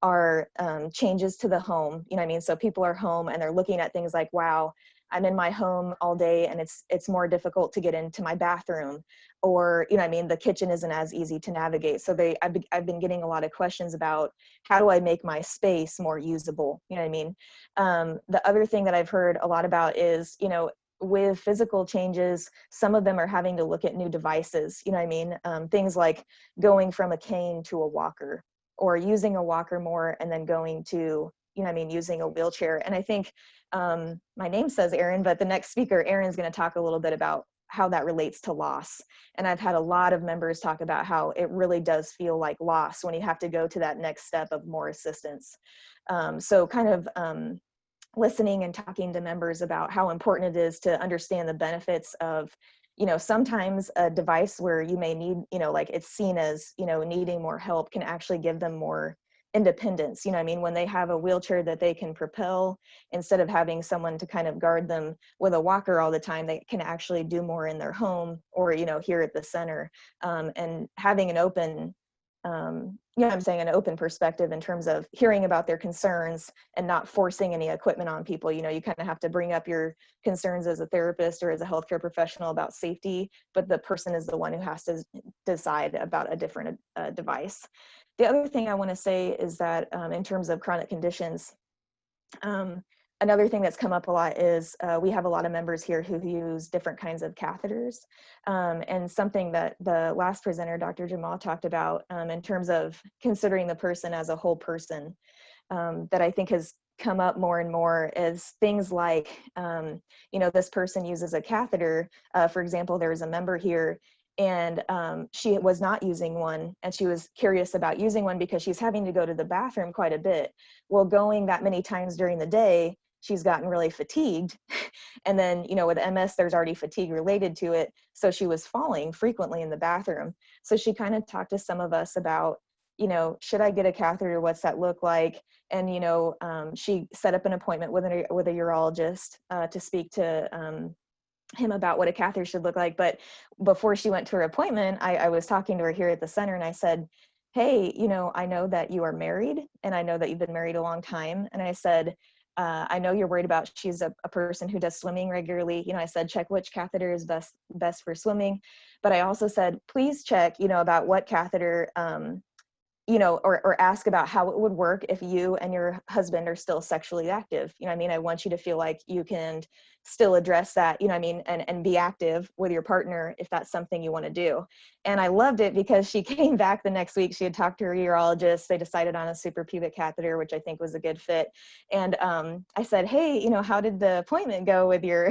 are changes to the home. So people are home and they're looking at things like, wow, I'm in my home all day and it's more difficult to get into my bathroom, or the kitchen isn't as easy to navigate. So I've been getting a lot of questions about how do I make my space more usable. The other thing that I've heard a lot about is with physical changes, some of them are having to look at new devices. Things like going from a cane to a walker, or using a walker more and then going to using a wheelchair. And I think my name says Erin, but the next speaker, Erin, is going to talk a little bit about how that relates to loss. And I've had a lot of members talk about how it really does feel like loss when you have to go to that next step of more assistance. So kind of listening and talking to members about how important it is to understand the benefits of, sometimes a device where you may need, like it's seen as, needing more help can actually give them more independence. When they have a wheelchair that they can propel, instead of having someone to kind of guard them with a walker all the time, they can actually do more in their home or, here at the center. And having an open, an open perspective in terms of hearing about their concerns and not forcing any equipment on people. You kind of have to bring up your concerns as a therapist or as a healthcare professional about safety, but the person is the one who has to decide about a different device. The other thing I want to say is that in terms of chronic conditions, another thing that's come up a lot is we have a lot of members here who use different kinds of catheters. And something that the last presenter, Dr. Jamal, talked about in terms of considering the person as a whole person, that I think has come up more and more is things like, this person uses a catheter. For example, there was a member here and she was not using one, and she was curious about using one because she's having to go to the bathroom quite a bit. Well, going that many times during the day, she's gotten really fatigued. And then, with MS, there's already fatigue related to it. So she was falling frequently in the bathroom. So she kind of talked to some of us about, should I get a catheter? What's that look like? And, she set up an appointment with a urologist to speak to him about what a catheter should look like. But before she went to her appointment, I was talking to her here at the center and I said, hey, I know that you are married and I know that you've been married a long time. And I said, I know you're worried about, she's a person who does swimming regularly. I said, check which catheter is best for swimming. But I also said, please check, about what catheter you know, or ask about how it would work if you and your husband are still sexually active. You know what I mean? I want you to feel like you can still address that, you know what I mean, and be active with your partner if that's something you want to do. And I loved it because she came back the next week. She had talked to her urologist. They decided on a suprapubic catheter, which I think was a good fit. And I said, hey, you know, how did the appointment go with your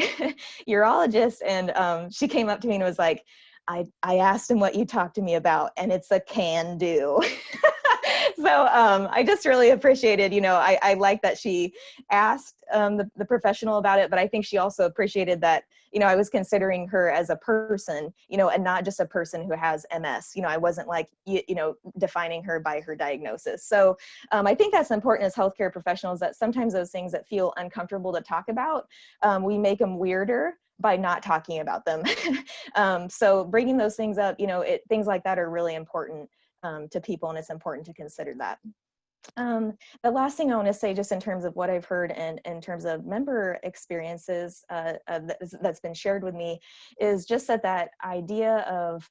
urologist? And she came up to me and was like, I asked him what you talked to me about, and it's a can do. So I just really appreciated, you know, I like that she asked the professional about it, but I think she also appreciated that, you know, I was considering her as a person, you know, and not just a person who has MS. You know, I wasn't like, you know, defining her by her diagnosis. So I think that's important as healthcare professionals, that sometimes those things that feel uncomfortable to talk about, we make them weirder by not talking about them. So bringing those things up, you know, things like that are really important to people, and it's important to consider that. The last thing I want to say, just in terms of what I've heard and in terms of member experiences that's been shared with me, is just that idea of,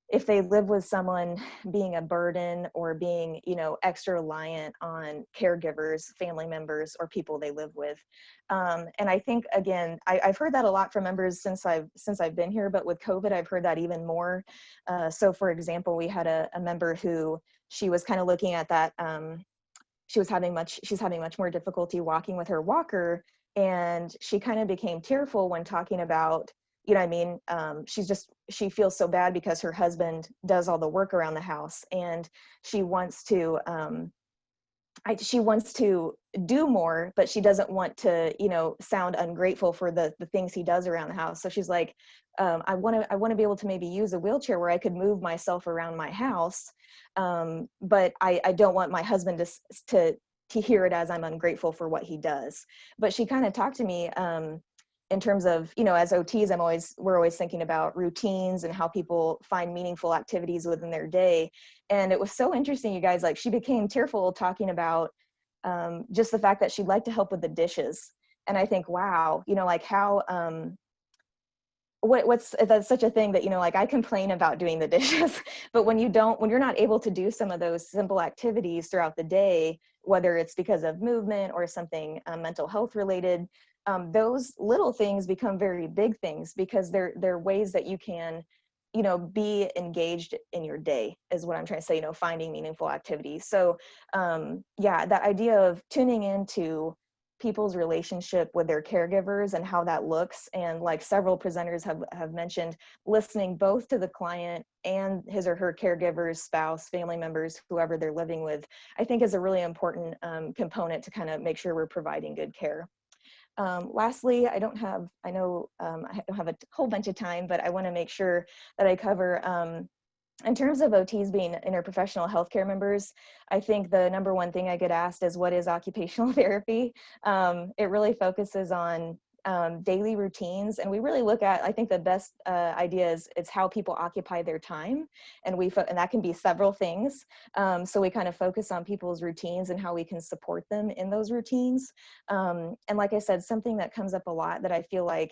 if they live with someone, being a burden or being, you know, extra reliant on caregivers, family members, or people they live with. And I think, again, I've heard that a lot from members since I've been here, but with COVID, I've heard that even more. So for example, we had a member who, she was kind of looking at that, she's having much more difficulty walking with her walker. And she kind of became tearful when talking about, you know what I mean? She feels so bad because her husband does all the work around the house, and she wants to do more, but she doesn't want to, you know, sound ungrateful for the things he does around the house. So she's like, I want to be able to maybe use a wheelchair where I could move myself around my house, but I don't want my husband to hear it as I'm ungrateful for what he does. But she kind of talked to me in terms of, you know, as OTs, we're always thinking about routines and how people find meaningful activities within their day. And it was so interesting, you guys, like she became tearful talking about just the fact that she'd like to help with the dishes. And I think, wow, you know, like how, that's such a thing that, you know, like I complain about doing the dishes, but when you're not able to do some of those simple activities throughout the day, whether it's because of movement or something mental health related, those little things become very big things, because they're ways that you can, you know, be engaged in your day, is what I'm trying to say, you know, finding meaningful activities. So yeah, that idea of tuning into people's relationship with their caregivers and how that looks, and like several presenters have mentioned, listening both to the client and his or her caregivers, spouse, family members, whoever they're living with, I think is a really important component to kind of make sure we're providing good care. Lastly, I don't have a whole bunch of time, but I want to make sure that I cover, in terms of OTs being interprofessional healthcare members, I think the number one thing I get asked is, what is occupational therapy? It really focuses on daily routines, and we really look at, I think the best idea is it's how people occupy their time, and that can be several things. So we kind of focus on people's routines and how we can support them in those routines. And like I said, something that comes up a lot that I feel like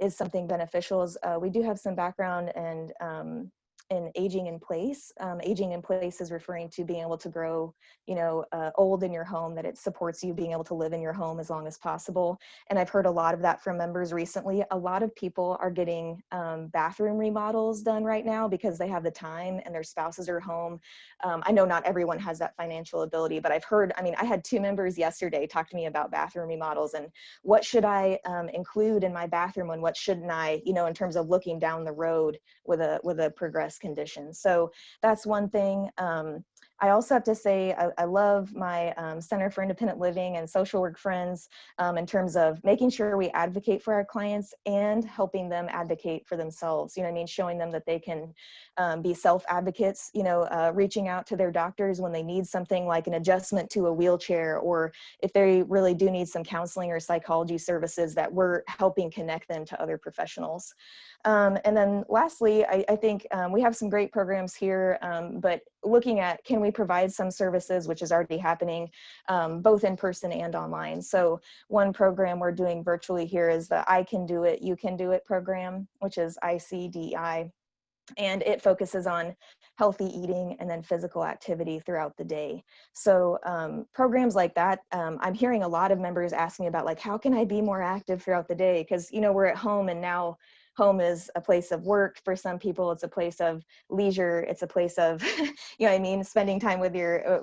is something beneficial is we do have some background and in aging in place. Aging in place is referring to being able to grow, you know, old in your home, that it supports you being able to live in your home as long as possible. And I've heard a lot of that from members recently. A lot of people are getting bathroom remodels done right now because they have the time and their spouses are home. I know not everyone has that financial ability, but I've heard, I mean, I had 2 members yesterday talk to me about bathroom remodels and what should I include in my bathroom and what shouldn't I, you know, in terms of looking down the road with a progressed condition. So that's one thing. I also have to say, I love my Center for Independent Living and social work friends in terms of making sure we advocate for our clients and helping them advocate for themselves. You know what I mean? Showing them that they can be self-advocates, you know, reaching out to their doctors when they need something like an adjustment to a wheelchair, or if they really do need some counseling or psychology services, that we're helping connect them to other professionals. And then lastly, I think we have some great programs here, but looking at, can we provide some services, which is already happening, both in person and online. So one program we're doing virtually here is the I Can Do It, You Can Do It program, which is ICDI. And it focuses on healthy eating, and then physical activity throughout the day. So programs like that, I'm hearing a lot of members asking about, like, how can I be more active throughout the day? Because, you know, we're at home, and now home is a place of work for some people. It's a place of leisure. It's a place of, you know what I mean, spending time with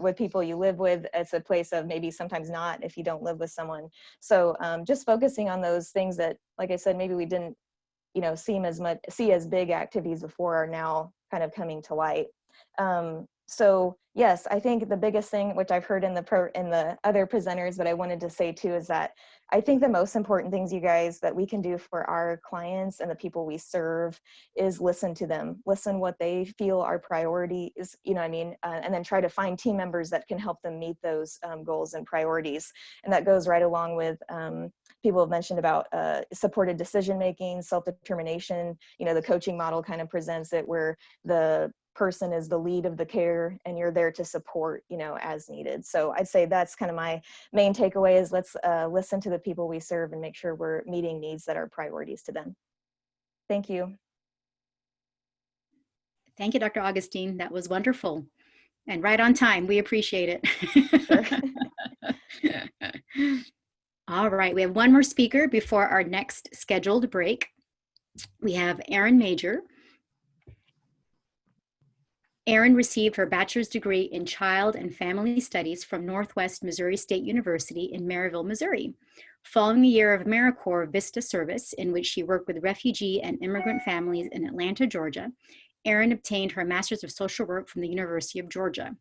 with people you live with. It's a place of maybe sometimes not if you don't live with someone. So just focusing on those things that, like I said, maybe we didn't, you know, see as big activities before are now kind of coming to light. So yes, I think the biggest thing, which I've heard in the other presenters, but I wanted to say too, is that I think the most important things, you guys, that we can do for our clients and the people we serve is listen to them, listen what they feel our priority is, you know what I mean, and then try to find team members that can help them meet those goals and priorities. And that goes right along with people have mentioned about supported decision-making, self-determination. You know, the coaching model kind of presents it where the person is the lead of the care and you're there to support, you know, as needed. So I'd say that's kind of my main takeaway is let's listen to the people we serve and make sure we're meeting needs that are priorities to them. Thank you. Thank you, Dr. Augustine. That was wonderful and right on time. We appreciate it. Sure. All right, we have one more speaker before our next scheduled break. We have Erin Major. Erin received her bachelor's degree in Child and Family Studies from Northwest Missouri State University in Maryville, Missouri. Following a year of AmeriCorps Vista service, in which she worked with refugee and immigrant families in Atlanta, Georgia, Erin obtained her Master's of Social Work from the University of Georgia.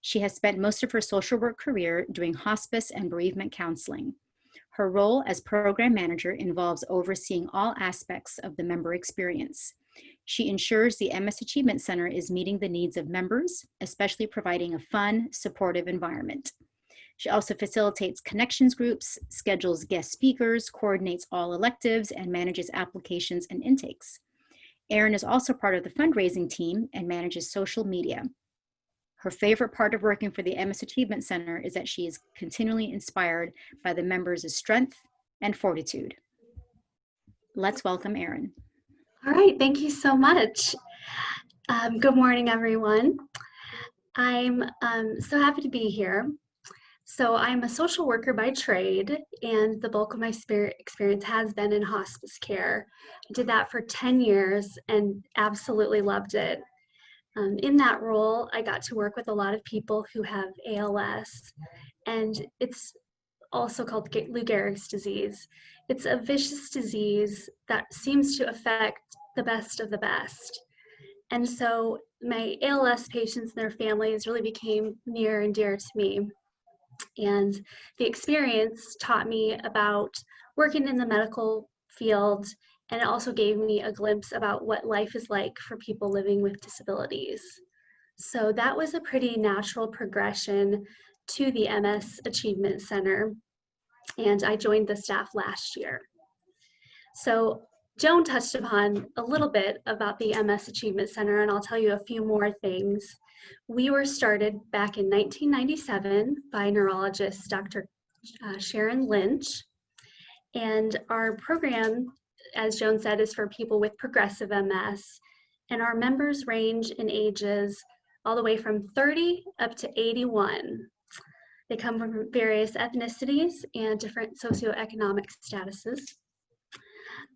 She has spent most of her social work career doing hospice and bereavement counseling. Her role as program manager involves overseeing all aspects of the member experience. She ensures the MS Achievement Center is meeting the needs of members, especially providing a fun, supportive environment. She also facilitates connections groups, schedules guest speakers, coordinates all electives, and manages applications and intakes. Erin is also part of the fundraising team and manages social media. Her favorite part of working for the MS Achievement Center is that she is continually inspired by the members' strength and fortitude. Let's welcome Erin. All right, thank you so much. Good morning, everyone. I'm so happy to be here. So I'm a social worker by trade, and the bulk of my experience has been in hospice care. I did that for 10 years and absolutely loved it. In that role, I got to work with a lot of people who have ALS, and it's also called Lou Gehrig's disease. It's a vicious disease that seems to affect the best of the best. And so my ALS patients and their families really became near and dear to me. And the experience taught me about working in the medical field, and it also gave me a glimpse about what life is like for people living with disabilities. So that was a pretty natural progression to the MS Achievement Center, and I joined the staff last year. So Joan touched upon a little bit about the MS Achievement Center, and I'll tell you a few more things. We were started back in 1997 by neurologist Dr. Sharon Lynch, and our program, as Joan said, is for people with progressive MS, and our members range in ages all the way from 30 up to 81. They come from various ethnicities and different socioeconomic statuses.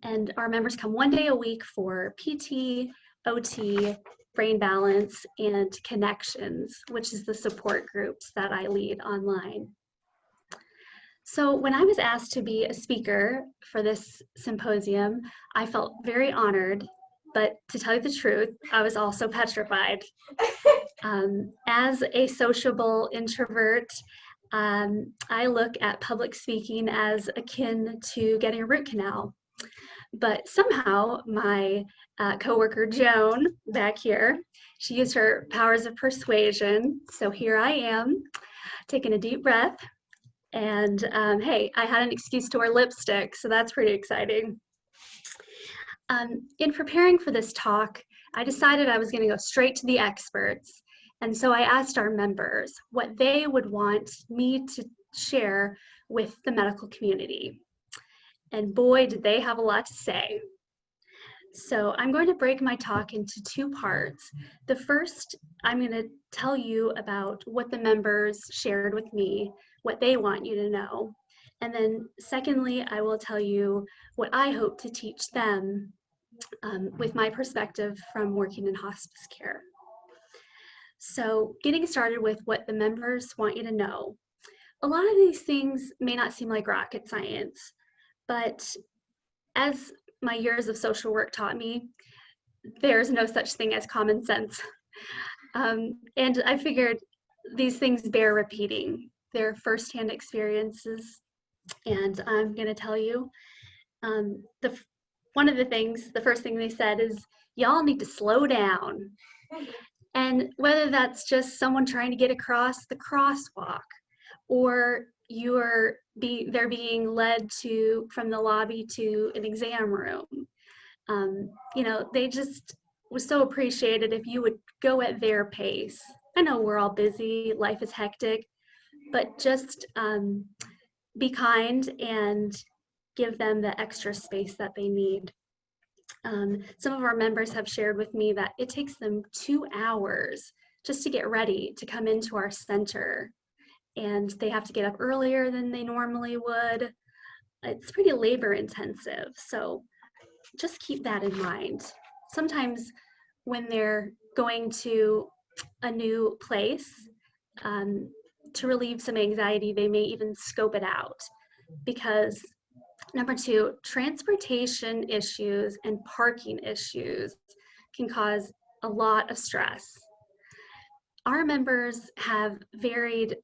And our members come one day a week for PT, OT, brain balance, and connections, which is the support groups that I lead online. So when I was asked to be a speaker for this symposium, I felt very honored, but to tell you the truth, I was also petrified. As a sociable introvert, I look at public speaking as akin to getting a root canal. But somehow my coworker Joan back here, she used her powers of persuasion. So here I am, taking a deep breath. And hey, I had an excuse to wear lipstick, so that's pretty exciting. In preparing for this talk, I decided I was going to go straight to the experts. And so I asked our members what they would want me to share with the medical community. And boy, did they have a lot to say. So I'm going to break my talk into two parts. The first, I'm going to tell you about what the members shared with me, what they want you to know. And then secondly, I will tell you what I hope to teach them with my perspective from working in hospice care. So getting started with what the members want you to know. A lot of these things may not seem like rocket science, but as my years of social work taught me, there's no such thing as common sense. And I figured these things bear repeating. They're firsthand experiences, and I'm going to tell you. One of the things, the first thing they said is, y'all need to slow down. And whether that's just someone trying to get across the crosswalk, or they're being led from the lobby to an exam room. They just was so appreciated if you would go at their pace. I know we're all busy, life is hectic, but just be kind and give them the extra space that they need. Some of our members have shared with me that it takes them 2 hours just to get ready to come into our center, and they have to get up earlier than they normally would. It's pretty labor intensive, so just keep that in mind. Sometimes when they're going to a new place, to relieve some anxiety, they may even scope it out, because number 2, transportation issues and parking issues can cause a lot of stress. Our members have varied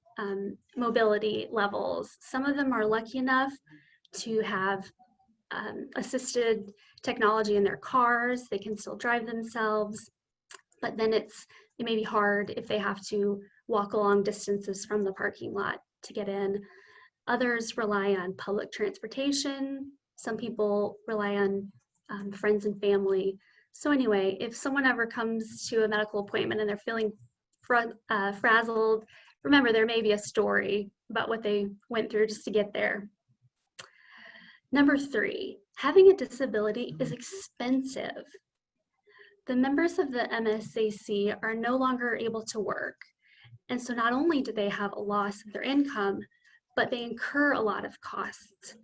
mobility levels. Some of them are lucky enough to have assisted technology in their cars. They can still drive themselves, but then it may be hard if they have to walk long distances from the parking lot to get in. Others rely on public transportation. Some people rely on friends and family. So anyway, if someone ever comes to a medical appointment and they're feeling frazzled, remember there may be a story about what they went through just to get there. Number 3, having a disability is expensive. The members of the MSAC are no longer able to work. And so not only do they have a loss of their income, but they incur a lot of costs.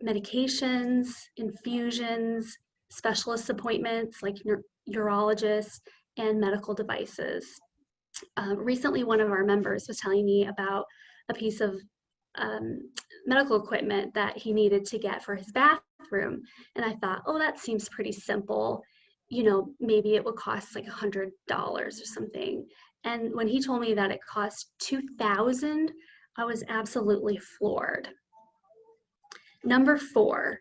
Medications, infusions, specialist appointments like urologists, and medical devices. Recently, one of our members was telling me about a piece of medical equipment that he needed to get for his bathroom. And I thought, oh, that seems pretty simple. Maybe it would cost like $100 or something. And when he told me that it cost $2,000, I was absolutely floored. Number 4,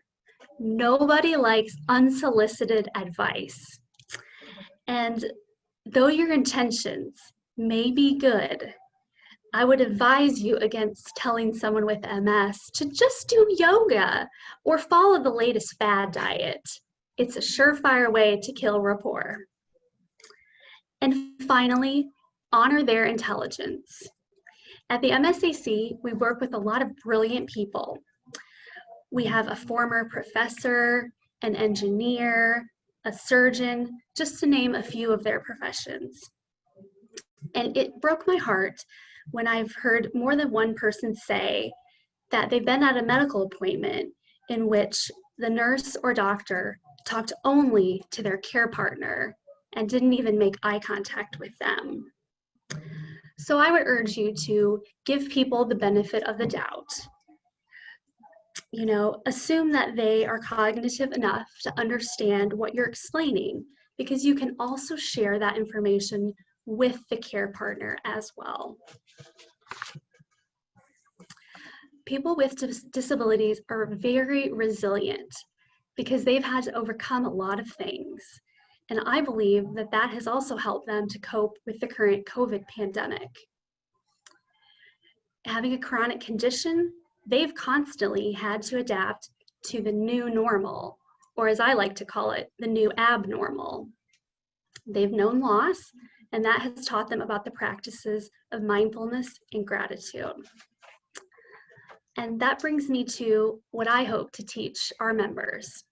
nobody likes unsolicited advice. And though your intentions may be good, I would advise you against telling someone with MS to just do yoga or follow the latest fad diet. It's a surefire way to kill rapport. And finally, honor their intelligence. At the MSAC, we work with a lot of brilliant people. We have a former professor, an engineer, a surgeon, just to name a few of their professions. And it broke my heart when I've heard more than one person say that they've been at a medical appointment in which the nurse or doctor talked only to their care partner and didn't even make eye contact with them. So I would urge you to give people the benefit of the doubt. Assume that they are cognitive enough to understand what you're explaining, because you can also share that information with the care partner as well. People with disabilities are very resilient because they've had to overcome a lot of things. And I believe that that has also helped them to cope with the current COVID pandemic. Having a chronic condition, they've constantly had to adapt to the new normal, or as I like to call it, the new abnormal. They've known loss, and that has taught them about the practices of mindfulness and gratitude. And that brings me to what I hope to teach our members.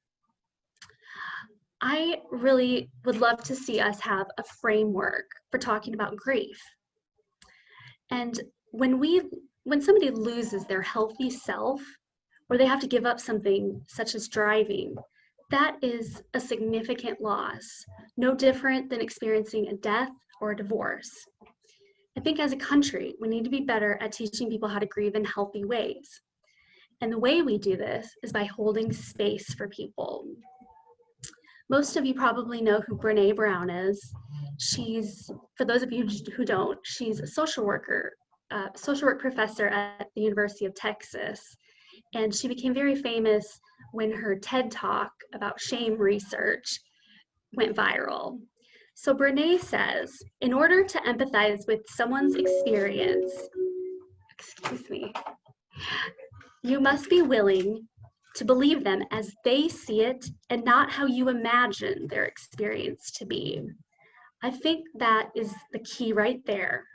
I really would love to see us have a framework for talking about grief. And when somebody loses their healthy self, or they have to give up something such as driving, that is a significant loss, no different than experiencing a death or a divorce. I think as a country, we need to be better at teaching people how to grieve in healthy ways. And the way we do this is by holding space for people. Most of you probably know who Brene Brown is. For those of you who don't, she's a social work professor at the University of Texas. And she became very famous when her TED Talk about shame research went viral. So Brene says, in order to empathize with someone's experience, you must be willing to believe them as they see it and not how you imagine their experience to be. I think that is the key right there.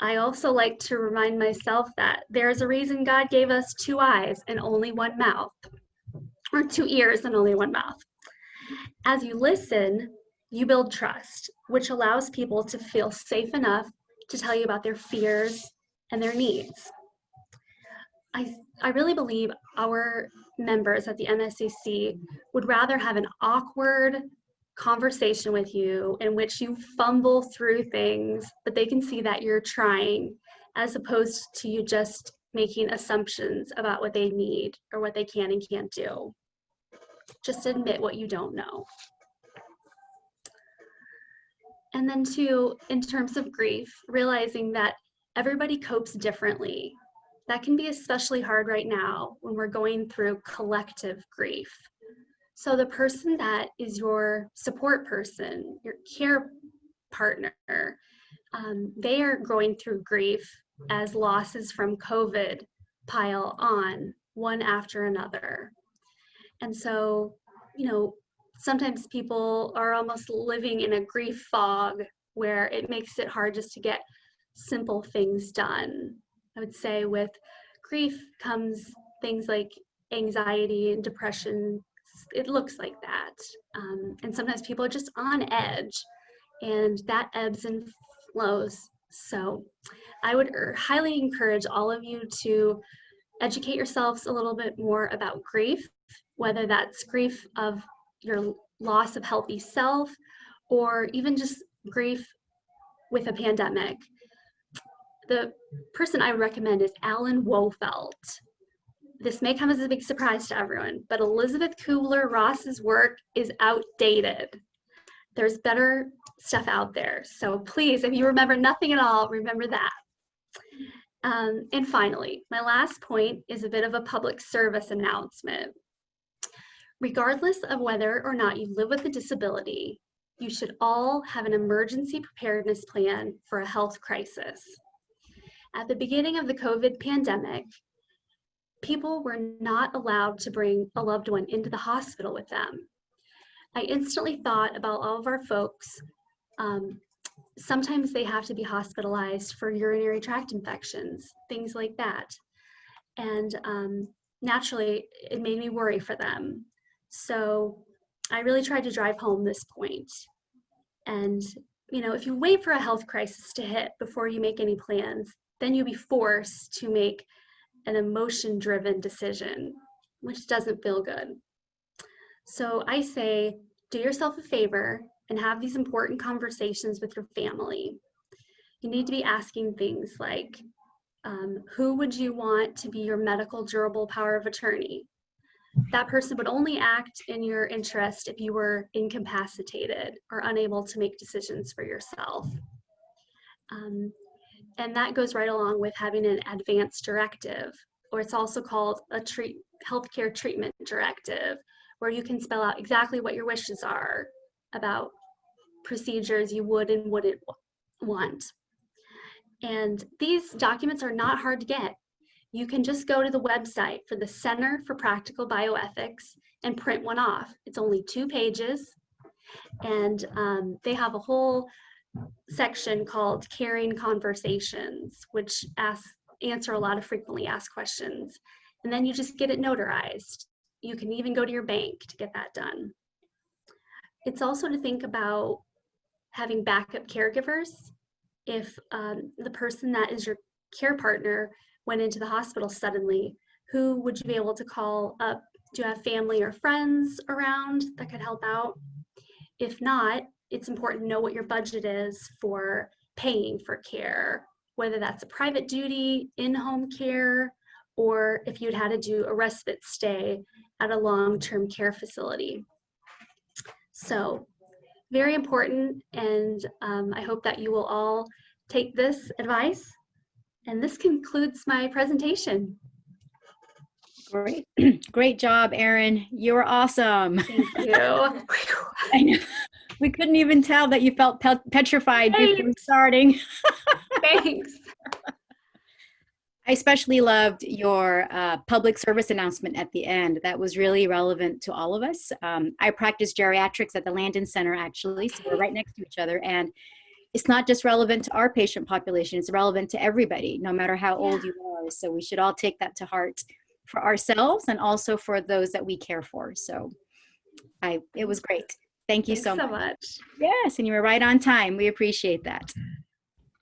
I also like to remind myself that there's a reason God gave us 2 eyes and only 1 mouth, or 2 ears and only 1 mouth. As you listen, you build trust, which allows people to feel safe enough to tell you about their fears and their needs. I really believe our members at the MSCC would rather have an awkward conversation with you in which you fumble through things, but they can see that you're trying, as opposed to you just making assumptions about what they need or what they can and can't do. Just admit what you don't know. And then two, in terms of grief, realizing that everybody copes differently. That can be especially hard right now when we're going through collective grief. So the person that is your support person, your care partner, they are going through grief as losses from COVID pile on one after another. And so, sometimes people are almost living in a grief fog where it makes it hard just to get simple things done. I would say with grief comes things like anxiety and depression. It looks like that. And sometimes people are just on edge, and that ebbs and flows. So I would highly encourage all of you to educate yourselves a little bit more about grief, whether that's grief of your loss of healthy self, or even just grief with a pandemic. The person I would recommend is Alan Wofelt. This may come as a big surprise to everyone, but Elizabeth Kubler-Ross's work is outdated. There's better stuff out there. So please, if you remember nothing at all, remember that. And finally, my last point is a bit of a public service announcement. Regardless of whether or not you live with a disability, you should all have an emergency preparedness plan for a health crisis. At the beginning of the COVID pandemic, people were not allowed to bring a loved one into the hospital with them. I instantly thought about all of our folks. Sometimes they have to be hospitalized for urinary tract infections, things like that. And naturally, it made me worry for them. So I really tried to drive home this point. And, if you wait for a health crisis to hit before you make any plans, then you'll be forced to make an emotion-driven decision, which doesn't feel good. So I say, do yourself a favor and have these important conversations with your family. You need to be asking things like, who would you want to be your medical durable power of attorney? That person would only act in your interest if you were incapacitated or unable to make decisions for yourself. And that goes right along with having an advance directive, or it's also called a healthcare treatment directive, where you can spell out exactly what your wishes are about procedures you would and wouldn't want. And these documents are not hard to get. You can just go to the website for the Center for Practical Bioethics and print one off. It's only 2 pages, and they have a whole section called Caring Conversations, which answer a lot of frequently asked questions. And then you just get it notarized. You can even go to your bank to get that done. It's also to think about having backup caregivers. If the person that is your care partner went into the hospital suddenly, who would you be able to call up? Do you have family or friends around that could help out? If not, it's important to know what your budget is for paying for care, whether that's a private duty, in-home care, or if you'd had to do a respite stay at a long-term care facility. So very important, and I hope that you will all take this advice. And this concludes my presentation. Great. Great job, Erin. You were awesome. Thank you. I know. We couldn't even tell that you felt petrified before starting. Thanks. I especially loved your public service announcement at the end. That was really relevant to all of us. I practice geriatrics at the Landon Center, actually, so we're right next to each other. And it's not just relevant to our patient population, it's relevant to everybody, no matter how old you are. So we should all take that to heart for ourselves and also for those that we care for. So it was great. Thank you so much. Yes, and you were right on time. We appreciate that.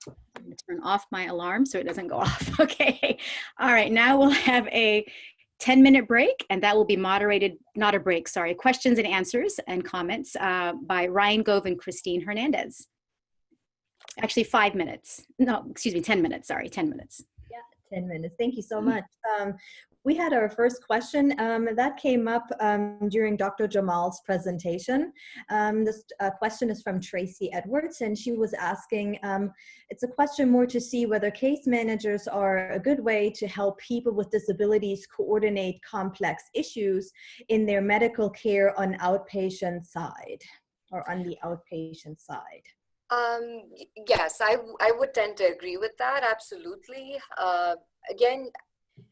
I'm going to turn off my alarm so it doesn't go off. Okay. All right. Now we'll have a 10-minute break, and that will be moderated, not a break, sorry, questions and answers and comments by Ryan Gove and Christine Hernandez. Actually, 5 minutes. No, excuse me, 10 minutes. Sorry, 10 minutes. Yeah, 10 minutes. Thank you so much. We had our first question that came up during Dr. Jamal's presentation. This question is from Tracy Edwards, and she was asking, it's a question more to see whether case managers are a good way to help people with disabilities coordinate complex issues in their medical care on outpatient side or on the outpatient side. Yes, I would tend to agree with that, absolutely. Again,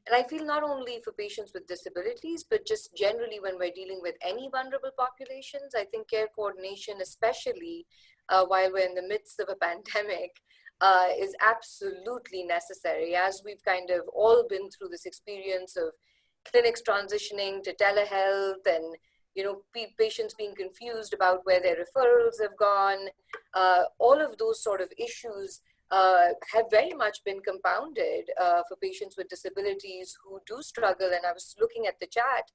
and I feel not only for patients with disabilities, but just generally when we're dealing with any vulnerable populations, I think care coordination, especially while we're in the midst of a pandemic, is absolutely necessary, as we've kind of all been through this experience of clinics transitioning to telehealth and patients being confused about where their referrals have gone. All of those sort of issues have very much been compounded for patients with disabilities who do struggle. And I was looking at the chat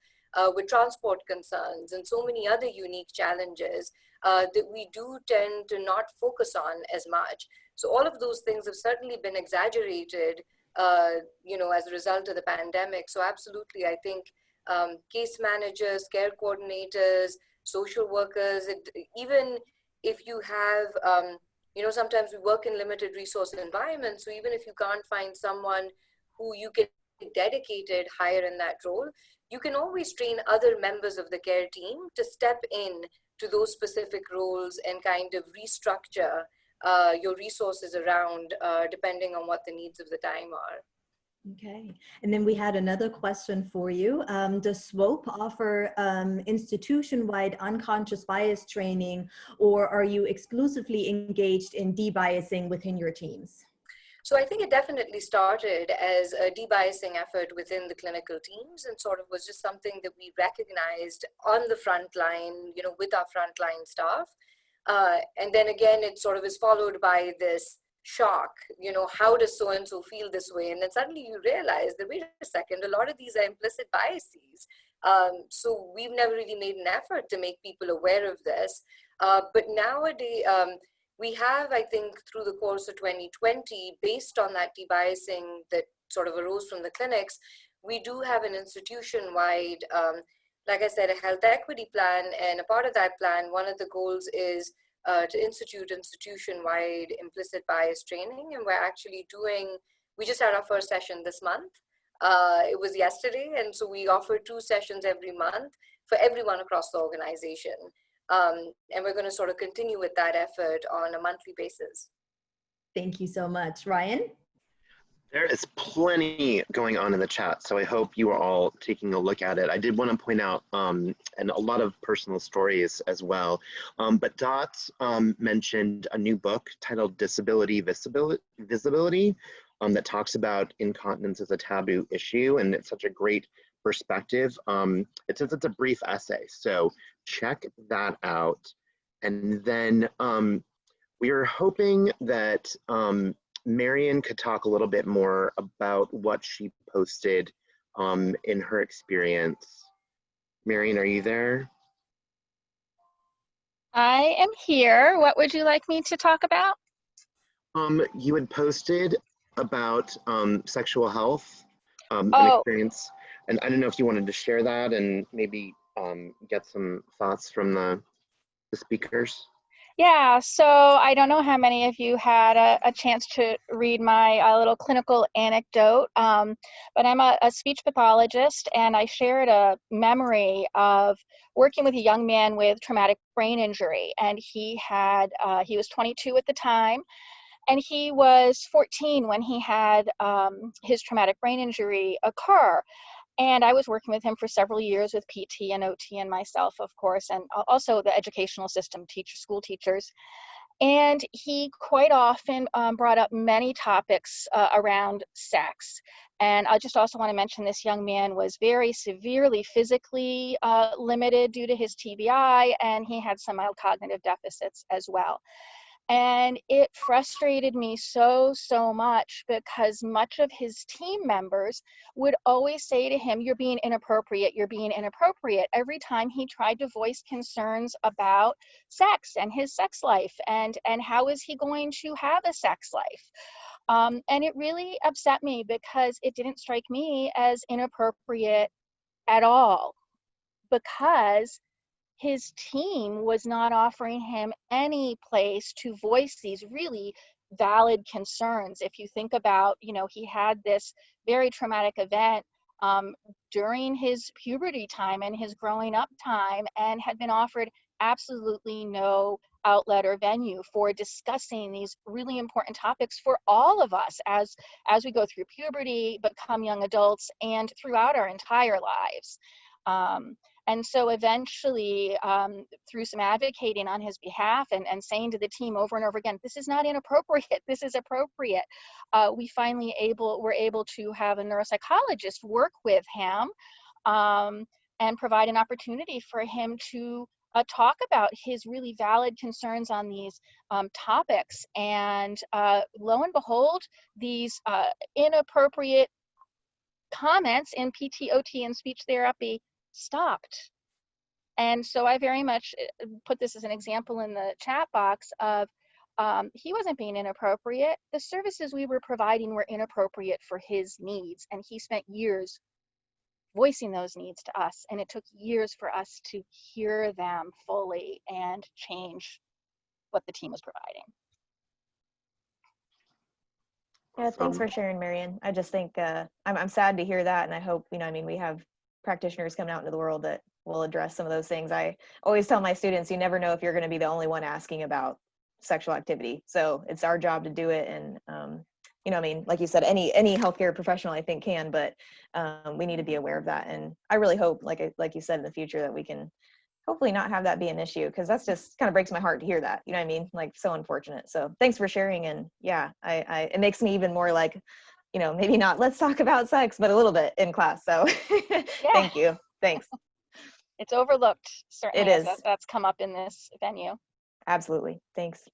with transport concerns and so many other unique challenges that we do tend to not focus on as much. So all of those things have certainly been exaggerated, as a result of the pandemic. So absolutely, I think case managers, care coordinators, social workers, even if you have, sometimes we work in limited resource environments. So even if you can't find someone who you can dedicated hire in that role, you can always train other members of the care team to step in to those specific roles and kind of restructure your resources around depending on what the needs of the time are. Okay, and then we had another question for you. Does SWOPE offer institution-wide unconscious bias training, or are you exclusively engaged in debiasing within your teams? So I think it definitely started as a debiasing effort within the clinical teams and sort of was just something that we recognized on the front line, with our frontline staff. And then again, it sort of is followed by this shock, how does so-and-so feel this way? And then suddenly you realize that, wait a second, a lot of these are implicit biases. So we've never really made an effort to make people aware of this. But nowadays, we have, I think, through the course of 2020, based on that debiasing that sort of arose from the clinics, we do have an institution-wide, like I said, a health equity plan. And a part of that plan, one of the goals is to institute institution-wide implicit bias training. And we're actually we just had our first session this month. It was yesterday. And so we offer 2 sessions every month for everyone across the organization. And we're going to sort of continue with that effort on a monthly basis. Thank you so much. Ryan? There is plenty going on in the chat, so I hope you are all taking a look at it. I did want to point out, and a lot of personal stories as well, but Dot mentioned a new book titled Disability Visibility that talks about incontinence as a taboo issue, and it's such a great perspective. It says it's a brief essay, so check that out. And then we are hoping that Marion could talk a little bit more about what she posted in her experience. Marion, are you there? I am here. What would you like me to talk about? You had posted about sexual health an experience, and I don't know if you wanted to share that and maybe get some thoughts from the speakers. Yeah, so I don't know how many of you had a chance to read my little clinical anecdote, but I'm a speech pathologist, and I shared a memory of working with a young man with traumatic brain injury, and he was 22 at the time, and he was 14 when he had his traumatic brain injury occur. And I was working with him for several years with PT and OT and myself, of course, and also the educational system, school teachers. And he quite often brought up many topics around sex. And I just also want to mention this young man was very severely physically limited due to his TBI, and he had some mild cognitive deficits as well. And it frustrated me so much because much of his team members would always say to him, "You're being inappropriate, you're being inappropriate," every time he tried to voice concerns about sex and his sex life and how is he going to have a sex life. And it really upset me because it didn't strike me as inappropriate at all, because his team was not offering him any place to voice these really valid concerns. If you think about, he had this very traumatic event during his puberty time and his growing up time, and had been offered absolutely no outlet or venue for discussing these really important topics for all of us as we go through puberty, become young adults, and throughout our entire lives. And so eventually, through some advocating on his behalf and saying to the team over and over again, "This is not inappropriate, this is appropriate," we finally were able to have a neuropsychologist work with him and provide an opportunity for him to talk about his really valid concerns on these topics. And lo and behold, these inappropriate comments in PT, OT, and speech therapy stopped. And so I very much put this as an example in the chat box of he wasn't being inappropriate. The services we were providing were inappropriate for his needs, and he spent years voicing those needs to us, and it took years for us to hear them fully and change what the team was providing. Yeah, thanks for sharing, Marion. I just think I'm sad to hear that, and I hope, we have practitioners coming out into the world that will address some of those things. I always tell my students, you never know if you're going to be the only one asking about sexual activity. So it's our job to do it. And, like you said, any healthcare professional, I think, can, but we need to be aware of that. And I really hope, like you said, in the future that we can hopefully not have that be an issue, because that's just kind of breaks my heart to hear that, like, so unfortunate. So thanks for sharing. And yeah, it makes me even more like, maybe not let's talk about sex, but a little bit in class. So yeah. Thank you. Thanks. It's overlooked, certainly. It is. That's come up in this venue. Absolutely. Thanks.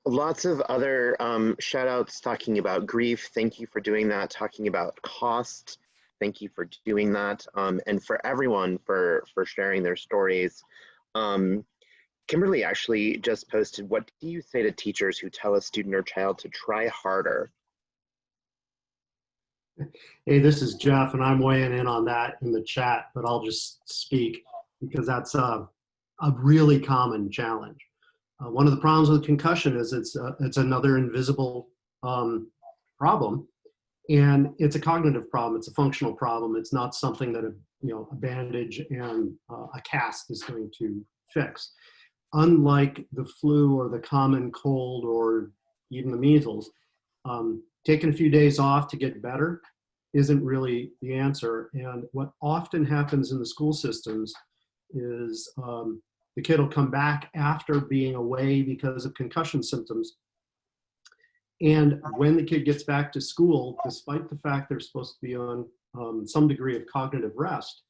Lots of other shout outs talking about grief. Thank you for doing that. Talking about cost. Thank you for doing that. And for everyone for sharing their stories. Kimberly actually just posted, what do you say to teachers who tell a student or child to try harder? Hey, this is Jeff, and I'm weighing in on that in the chat, but I'll just speak because that's a really common challenge. One of the problems with concussion is it's another invisible problem, and it's a cognitive problem. It's a functional problem. It's not something that a bandage and a cast is going to fix. Unlike the flu or the common cold or even the measles, taking a few days off to get better isn't really the answer. And what often happens in the school systems is the kid will come back after being away because of concussion symptoms. And when the kid gets back to school, despite the fact they're supposed to be on some degree of cognitive rest,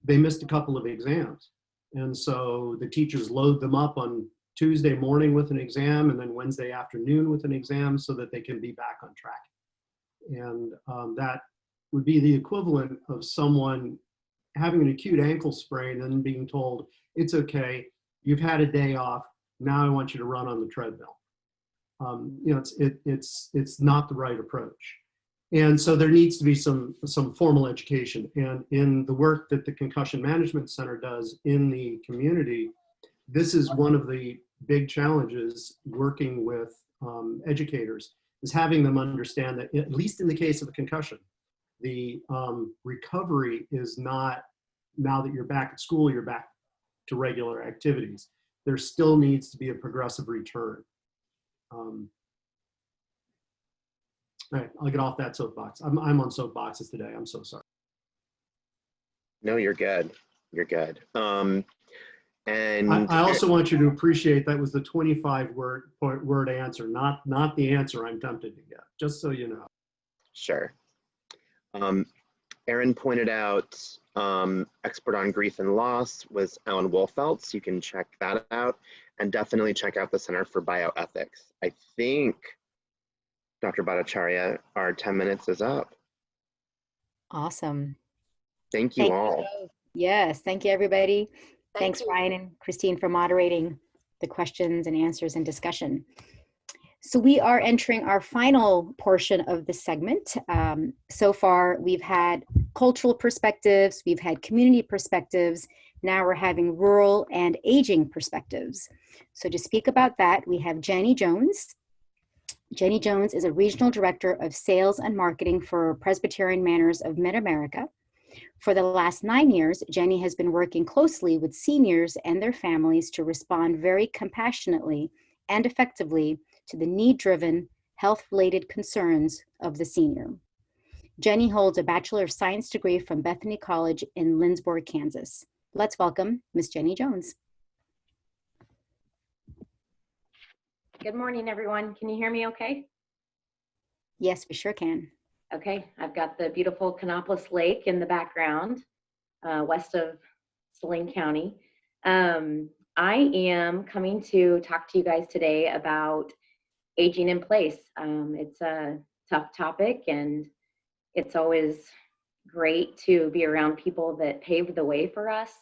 they missed a couple of exams. And so the teachers load them up on Tuesday morning with an exam and then Wednesday afternoon with an exam so that they can be back on track. And that would be the equivalent of someone having an acute ankle sprain and then being told, it's okay, you've had a day off, now I want you to run on the treadmill. You know, it's not the right approach. And so there needs to be some formal education. And in the work that the Concussion Management Center does in the community, this is one of the big challenges working with educators, is having them understand that, at least in the case of a concussion, the recovery is not, now that you're back at school, you're back to regular activities. There still needs to be a progressive return. All right, I'll get off that soapbox. I'm on soapboxes today. I'm so sorry. No, you're good. You're good. And I also want you to appreciate that was the 25-word answer, not the answer I'm tempted to get, just so you know. Sure. Erin pointed out expert on grief and loss was Alan Wolfeltz. You can check that out, and definitely check out the Center for Bioethics. I think, Dr. Bhattacharya, our 10 minutes is up. Awesome. Thank you all. Yes, thank you, everybody. Thanks, you. Ryan and Christine, for moderating the questions and answers and discussion. So we are entering our final portion of the segment. So far, we've had cultural perspectives, we've had community perspectives, now we're having rural and aging perspectives. So to speak about that, we have Jenny Jones. Jenny Jones is a Regional Director of Sales and Marketing for Presbyterian Manors of Mid-America. For the last 9 years, Jenny has been working closely with seniors and their families to respond very compassionately and effectively to the need-driven, health-related concerns of the senior. Jenny holds a Bachelor of Science degree from Bethany College in Lindsborg, Kansas. Let's welcome Ms. Jenny Jones. Good morning, everyone. Can you hear me okay? Yes, we sure can. Okay, I've got the beautiful Canopolis Lake in the background, west of Saline County. I am coming to talk to you guys today about aging in place. It's a tough topic, and it's always great to be around people that paved the way for us.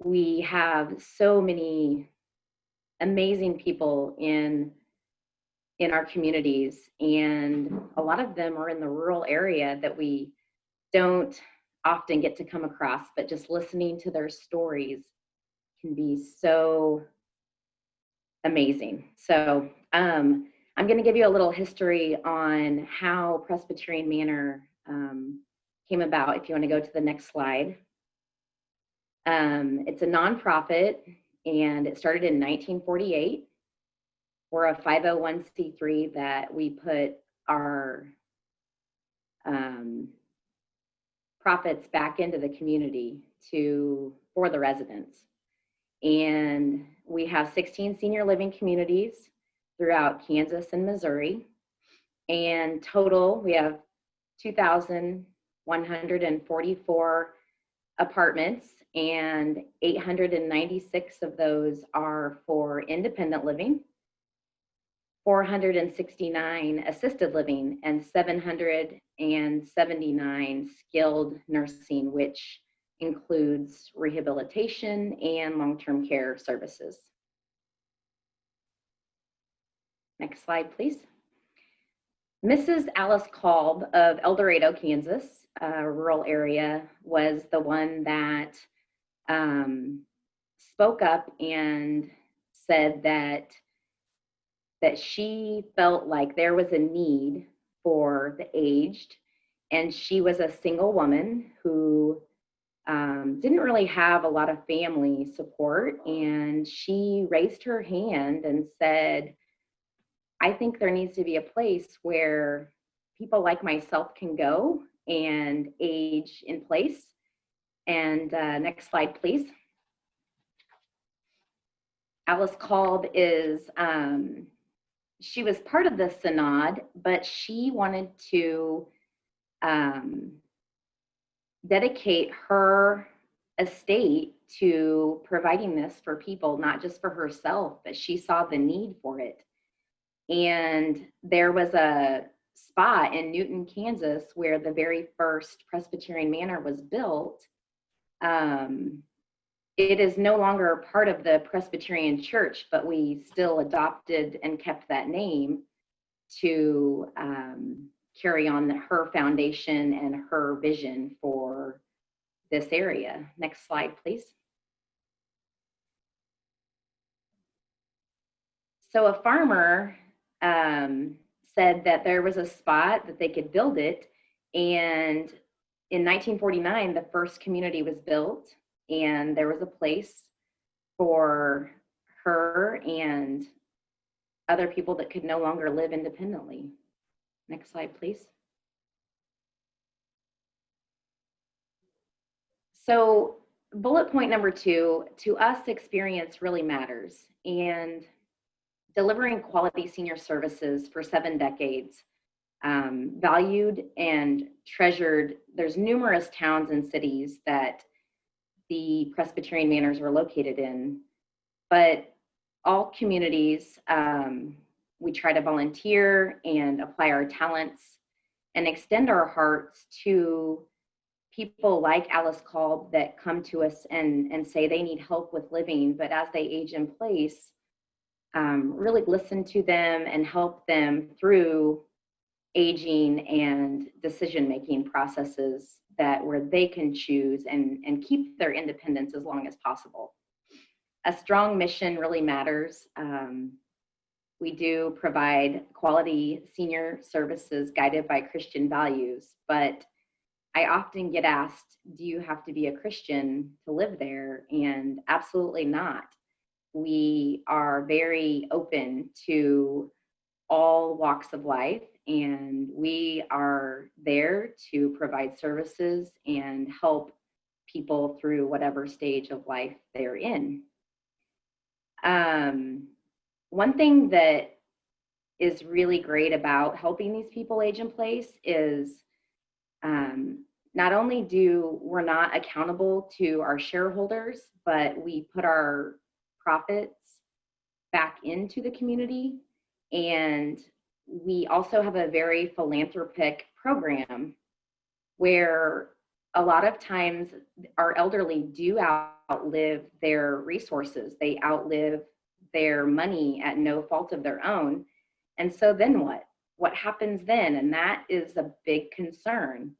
We have so many amazing people in our communities, and a lot of them are in the rural area that we don't often get to come across, but just listening to their stories can be so amazing. So I'm going to give you a little history on how Presbyterian Manor came about. If you want to go to the next slide. It's a nonprofit, and it started in 1948. We're a 501c3 that we put our profits back into the community for the residents. And we have 16 senior living communities throughout Kansas and Missouri. And total, we have 2,144 apartments, and 896 of those are for independent living, 469 assisted living, and 779 skilled nursing, which includes rehabilitation and long-term care services. Next slide, please. Mrs. Alice Kolb of El Dorado, Kansas, a rural area, was the one that spoke up and said that she felt like there was a need for the aged, and she was a single woman who didn't really have a lot of family support, and she raised her hand and said, I think there needs to be a place where people like myself can go and age in place. And next slide, please. Alice Kolb is, she was part of the synod, but she wanted to dedicate her estate to providing this for people, not just for herself, but she saw the need for it. And there was a spot in Newton, Kansas, where the very first Presbyterian Manor was built. It is no longer part of the Presbyterian Church, but we still adopted and kept that name to carry on her foundation and her vision for this area. Next slide, please. So a farmer said that there was a spot that they could build it, and in 1949 the first community was built, and there was a place for her and other people that could no longer live independently. Next slide, please. So bullet point number 2, to us, experience really matters. And delivering quality senior services for 7 decades, valued and treasured. There's numerous towns and cities that the Presbyterian Manors are located in, but all communities, we try to volunteer and apply our talents and extend our hearts to people like Alice Kolb that come to us and say they need help with living, but as they age in place, really listen to them and help them through aging and decision-making processes where they can choose and keep their independence as long as possible. A strong mission really matters. We do provide quality senior services guided by Christian values, but I often get asked, do you have to be a Christian to live there? And absolutely not. We are very open to all walks of life, and we are there to provide services and help people through whatever stage of life they're in. One thing that is really great about helping these people age in place is not only we're not accountable to our shareholders, but we put our profits back into the community. And we also have a very philanthropic program where a lot of times our elderly do outlive their resources. They outlive their money at no fault of their own. And so then what? What happens then? And that is a big concern.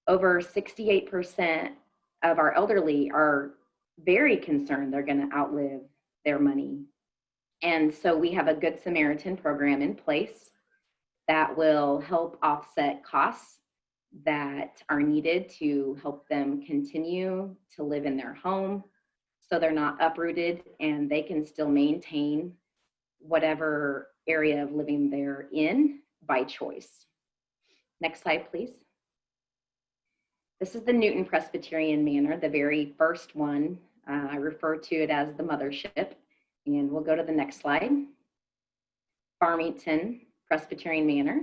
Over 68% of our elderly are very concerned they're going to outlive their money. And so we have a Good Samaritan program in place that will help offset costs that are needed to help them continue to live in their home so they're not uprooted and they can still maintain whatever area of living they're in by choice. Next slide, please. This is the Newton Presbyterian Manor, the very first one. I refer to it as the mothership. And we'll go to the next slide. Farmington Presbyterian Manor.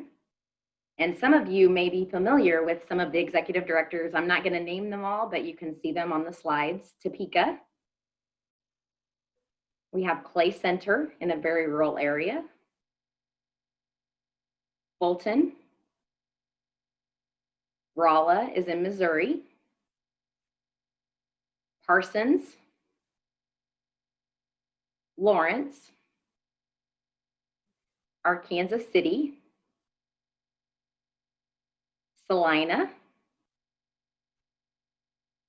And some of you may be familiar with some of the executive directors. I'm not going to name them all, but you can see them on the slides. Topeka. We have Clay Center in a very rural area. Bolton. Rolla is in Missouri. Parsons. Lawrence. Arkansas City. Salina.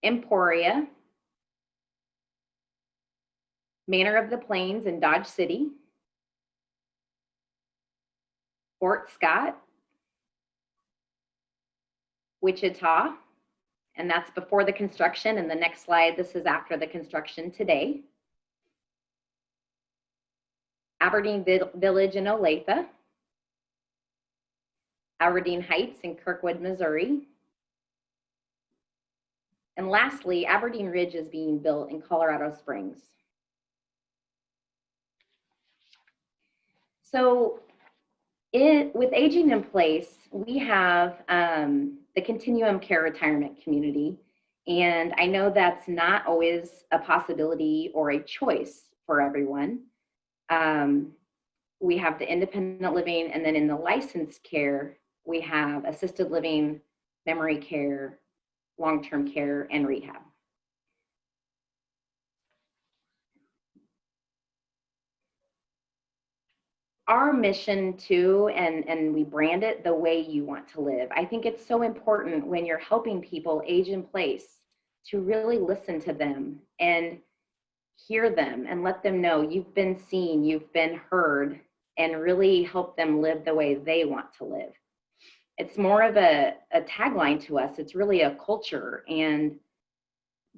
Emporia. Manor of the Plains in Dodge City. Fort Scott. Wichita, and that's before the construction. And the next slide, this is after the construction today. Aberdeen Village in Olathe. Aberdeen Heights in Kirkwood, Missouri. And lastly, Aberdeen Ridge is being built in Colorado Springs. So with aging in place, we have the Continuum Care Retirement Community, And I know that's not always a possibility or a choice for everyone. We have the independent living, and then in the licensed care, we have assisted living, memory care, long-term care, and rehab. Our mission too, and we brand it the way you want to live. I think it's so important when you're helping people age in place to really listen to them and hear them and let them know you've been seen, you've been heard, and really help them live the way they want to live. It's more of a tagline to us. It's really a culture, and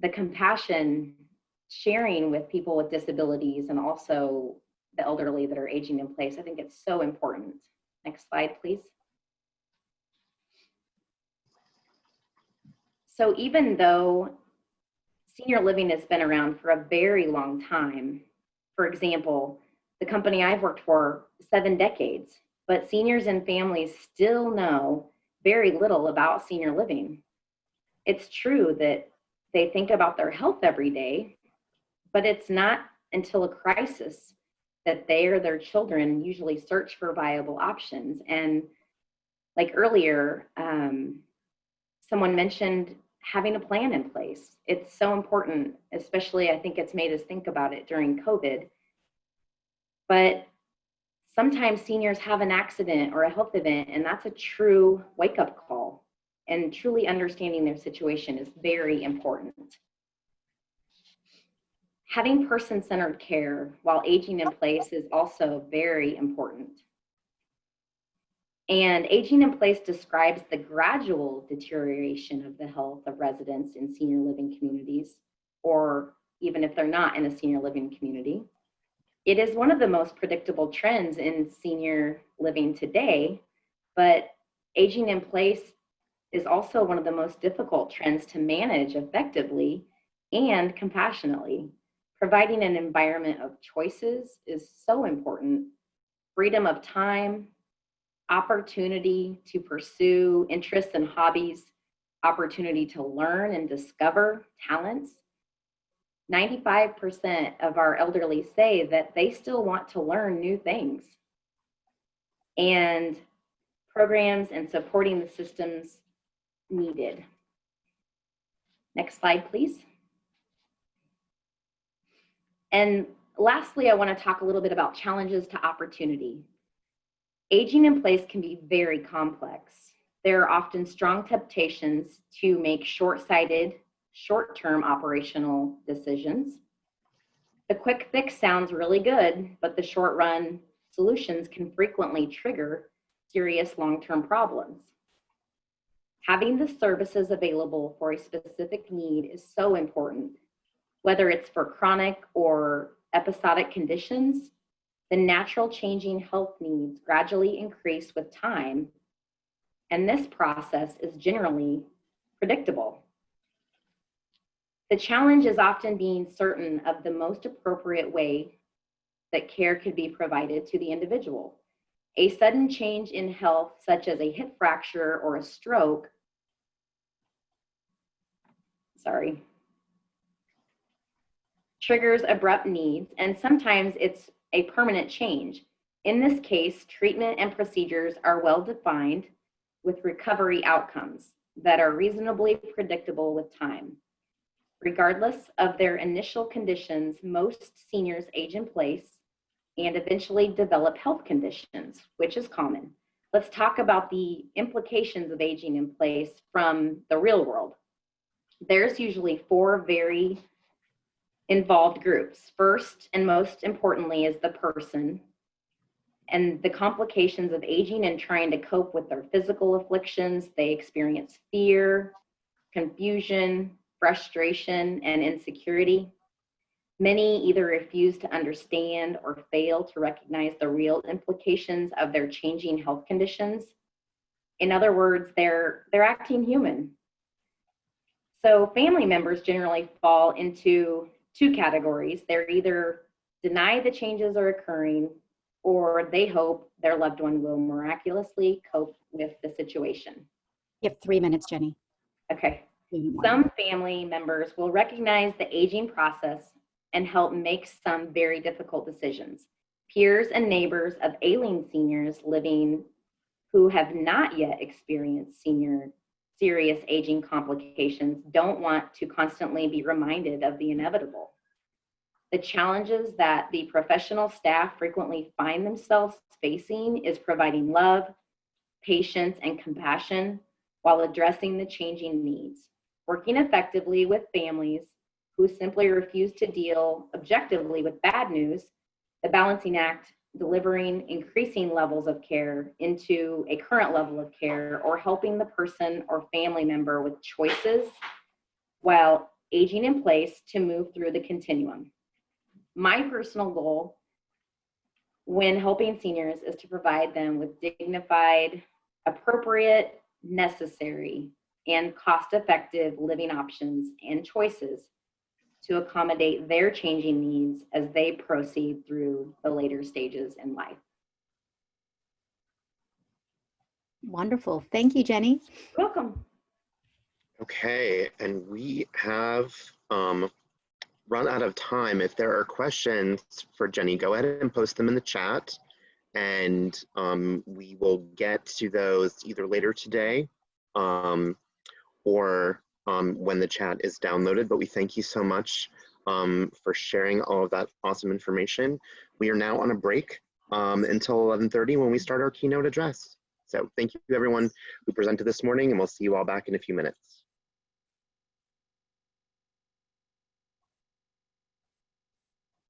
the compassion, sharing with people with disabilities and also the elderly that are aging in place. I think it's so important. Next slide, please. So even though senior living has been around for a very long time, for example, the company I've worked for 7 decades, but seniors and families still know very little about senior living. It's true that they think about their health every day, but it's not until a crisis that they or their children usually search for viable options. And like earlier, someone mentioned having a plan in place. It's so important, especially I think it's made us think about it during COVID. But sometimes seniors have an accident or a health event, and that's a true wake-up call. And truly understanding their situation is very important. Having person-centered care while aging in place is also very important. And aging in place describes the gradual deterioration of the health of residents in senior living communities, or even if they're not in a senior living community. It is one of the most predictable trends in senior living today, but aging in place is also one of the most difficult trends to manage effectively and compassionately. Providing an environment of choices is so important. Freedom of time, opportunity to pursue interests and hobbies, opportunity to learn and discover talents. 95% of our elderly say that they still want to learn new things. And programs and supporting the systems needed. Next slide, please. And lastly, I want to talk a little bit about challenges to opportunity. Aging in place can be very complex. There are often strong temptations to make short-sighted, short-term operational decisions. The quick fix sounds really good, but the short-run solutions can frequently trigger serious long-term problems. Having the services available for a specific need is so important. Whether it's for chronic or episodic conditions, the natural changing health needs gradually increase with time, and this process is generally predictable. The challenge is often being certain of the most appropriate way that care could be provided to the individual. A sudden change in health, such as a hip fracture or a stroke, triggers abrupt needs, and sometimes it's a permanent change. In this case, treatment and procedures are well defined with recovery outcomes that are reasonably predictable with time. Regardless of their initial conditions, most seniors age in place and eventually develop health conditions, which is common. Let's talk about the implications of aging in place from the real world. There's usually 4 very involved groups. First and most importantly is the person and the complications of aging and trying to cope with their physical afflictions. They experience fear, confusion, frustration, and insecurity. Many either refuse to understand or fail to recognize the real implications of their changing health conditions. In other words, they're acting human. So family members generally fall into 2 categories. They're either deny the changes are occurring, or they hope their loved one will miraculously cope with the situation. You have 3 minutes, Jenny. Okay. Some family members will recognize the aging process and help make some very difficult decisions. Peers and neighbors of ailing seniors living who have not yet experienced serious aging complications don't want to constantly be reminded of the inevitable. The challenges that the professional staff frequently find themselves facing is providing love, patience, and compassion while addressing the changing needs. Working effectively with families who simply refuse to deal objectively with bad news, the balancing act delivering increasing levels of care into a current level of care, or helping the person or family member with choices while aging in place to move through the continuum. My personal goal when helping seniors is to provide them with dignified, appropriate, necessary, and cost-effective living options and choices to accommodate their changing needs as they proceed through the later stages in life. Wonderful. Thank you, Jenny. You're welcome. Okay, and we have run out of time. If there are questions for Jenny, go ahead and post them in the chat, and we will get to those either later today or when the chat is downloaded. But we thank you so much for sharing all of that awesome information. We are now on a break until 11:30 when we start our keynote address. So thank you everyone who presented this morning, and we'll see you all back in a few minutes.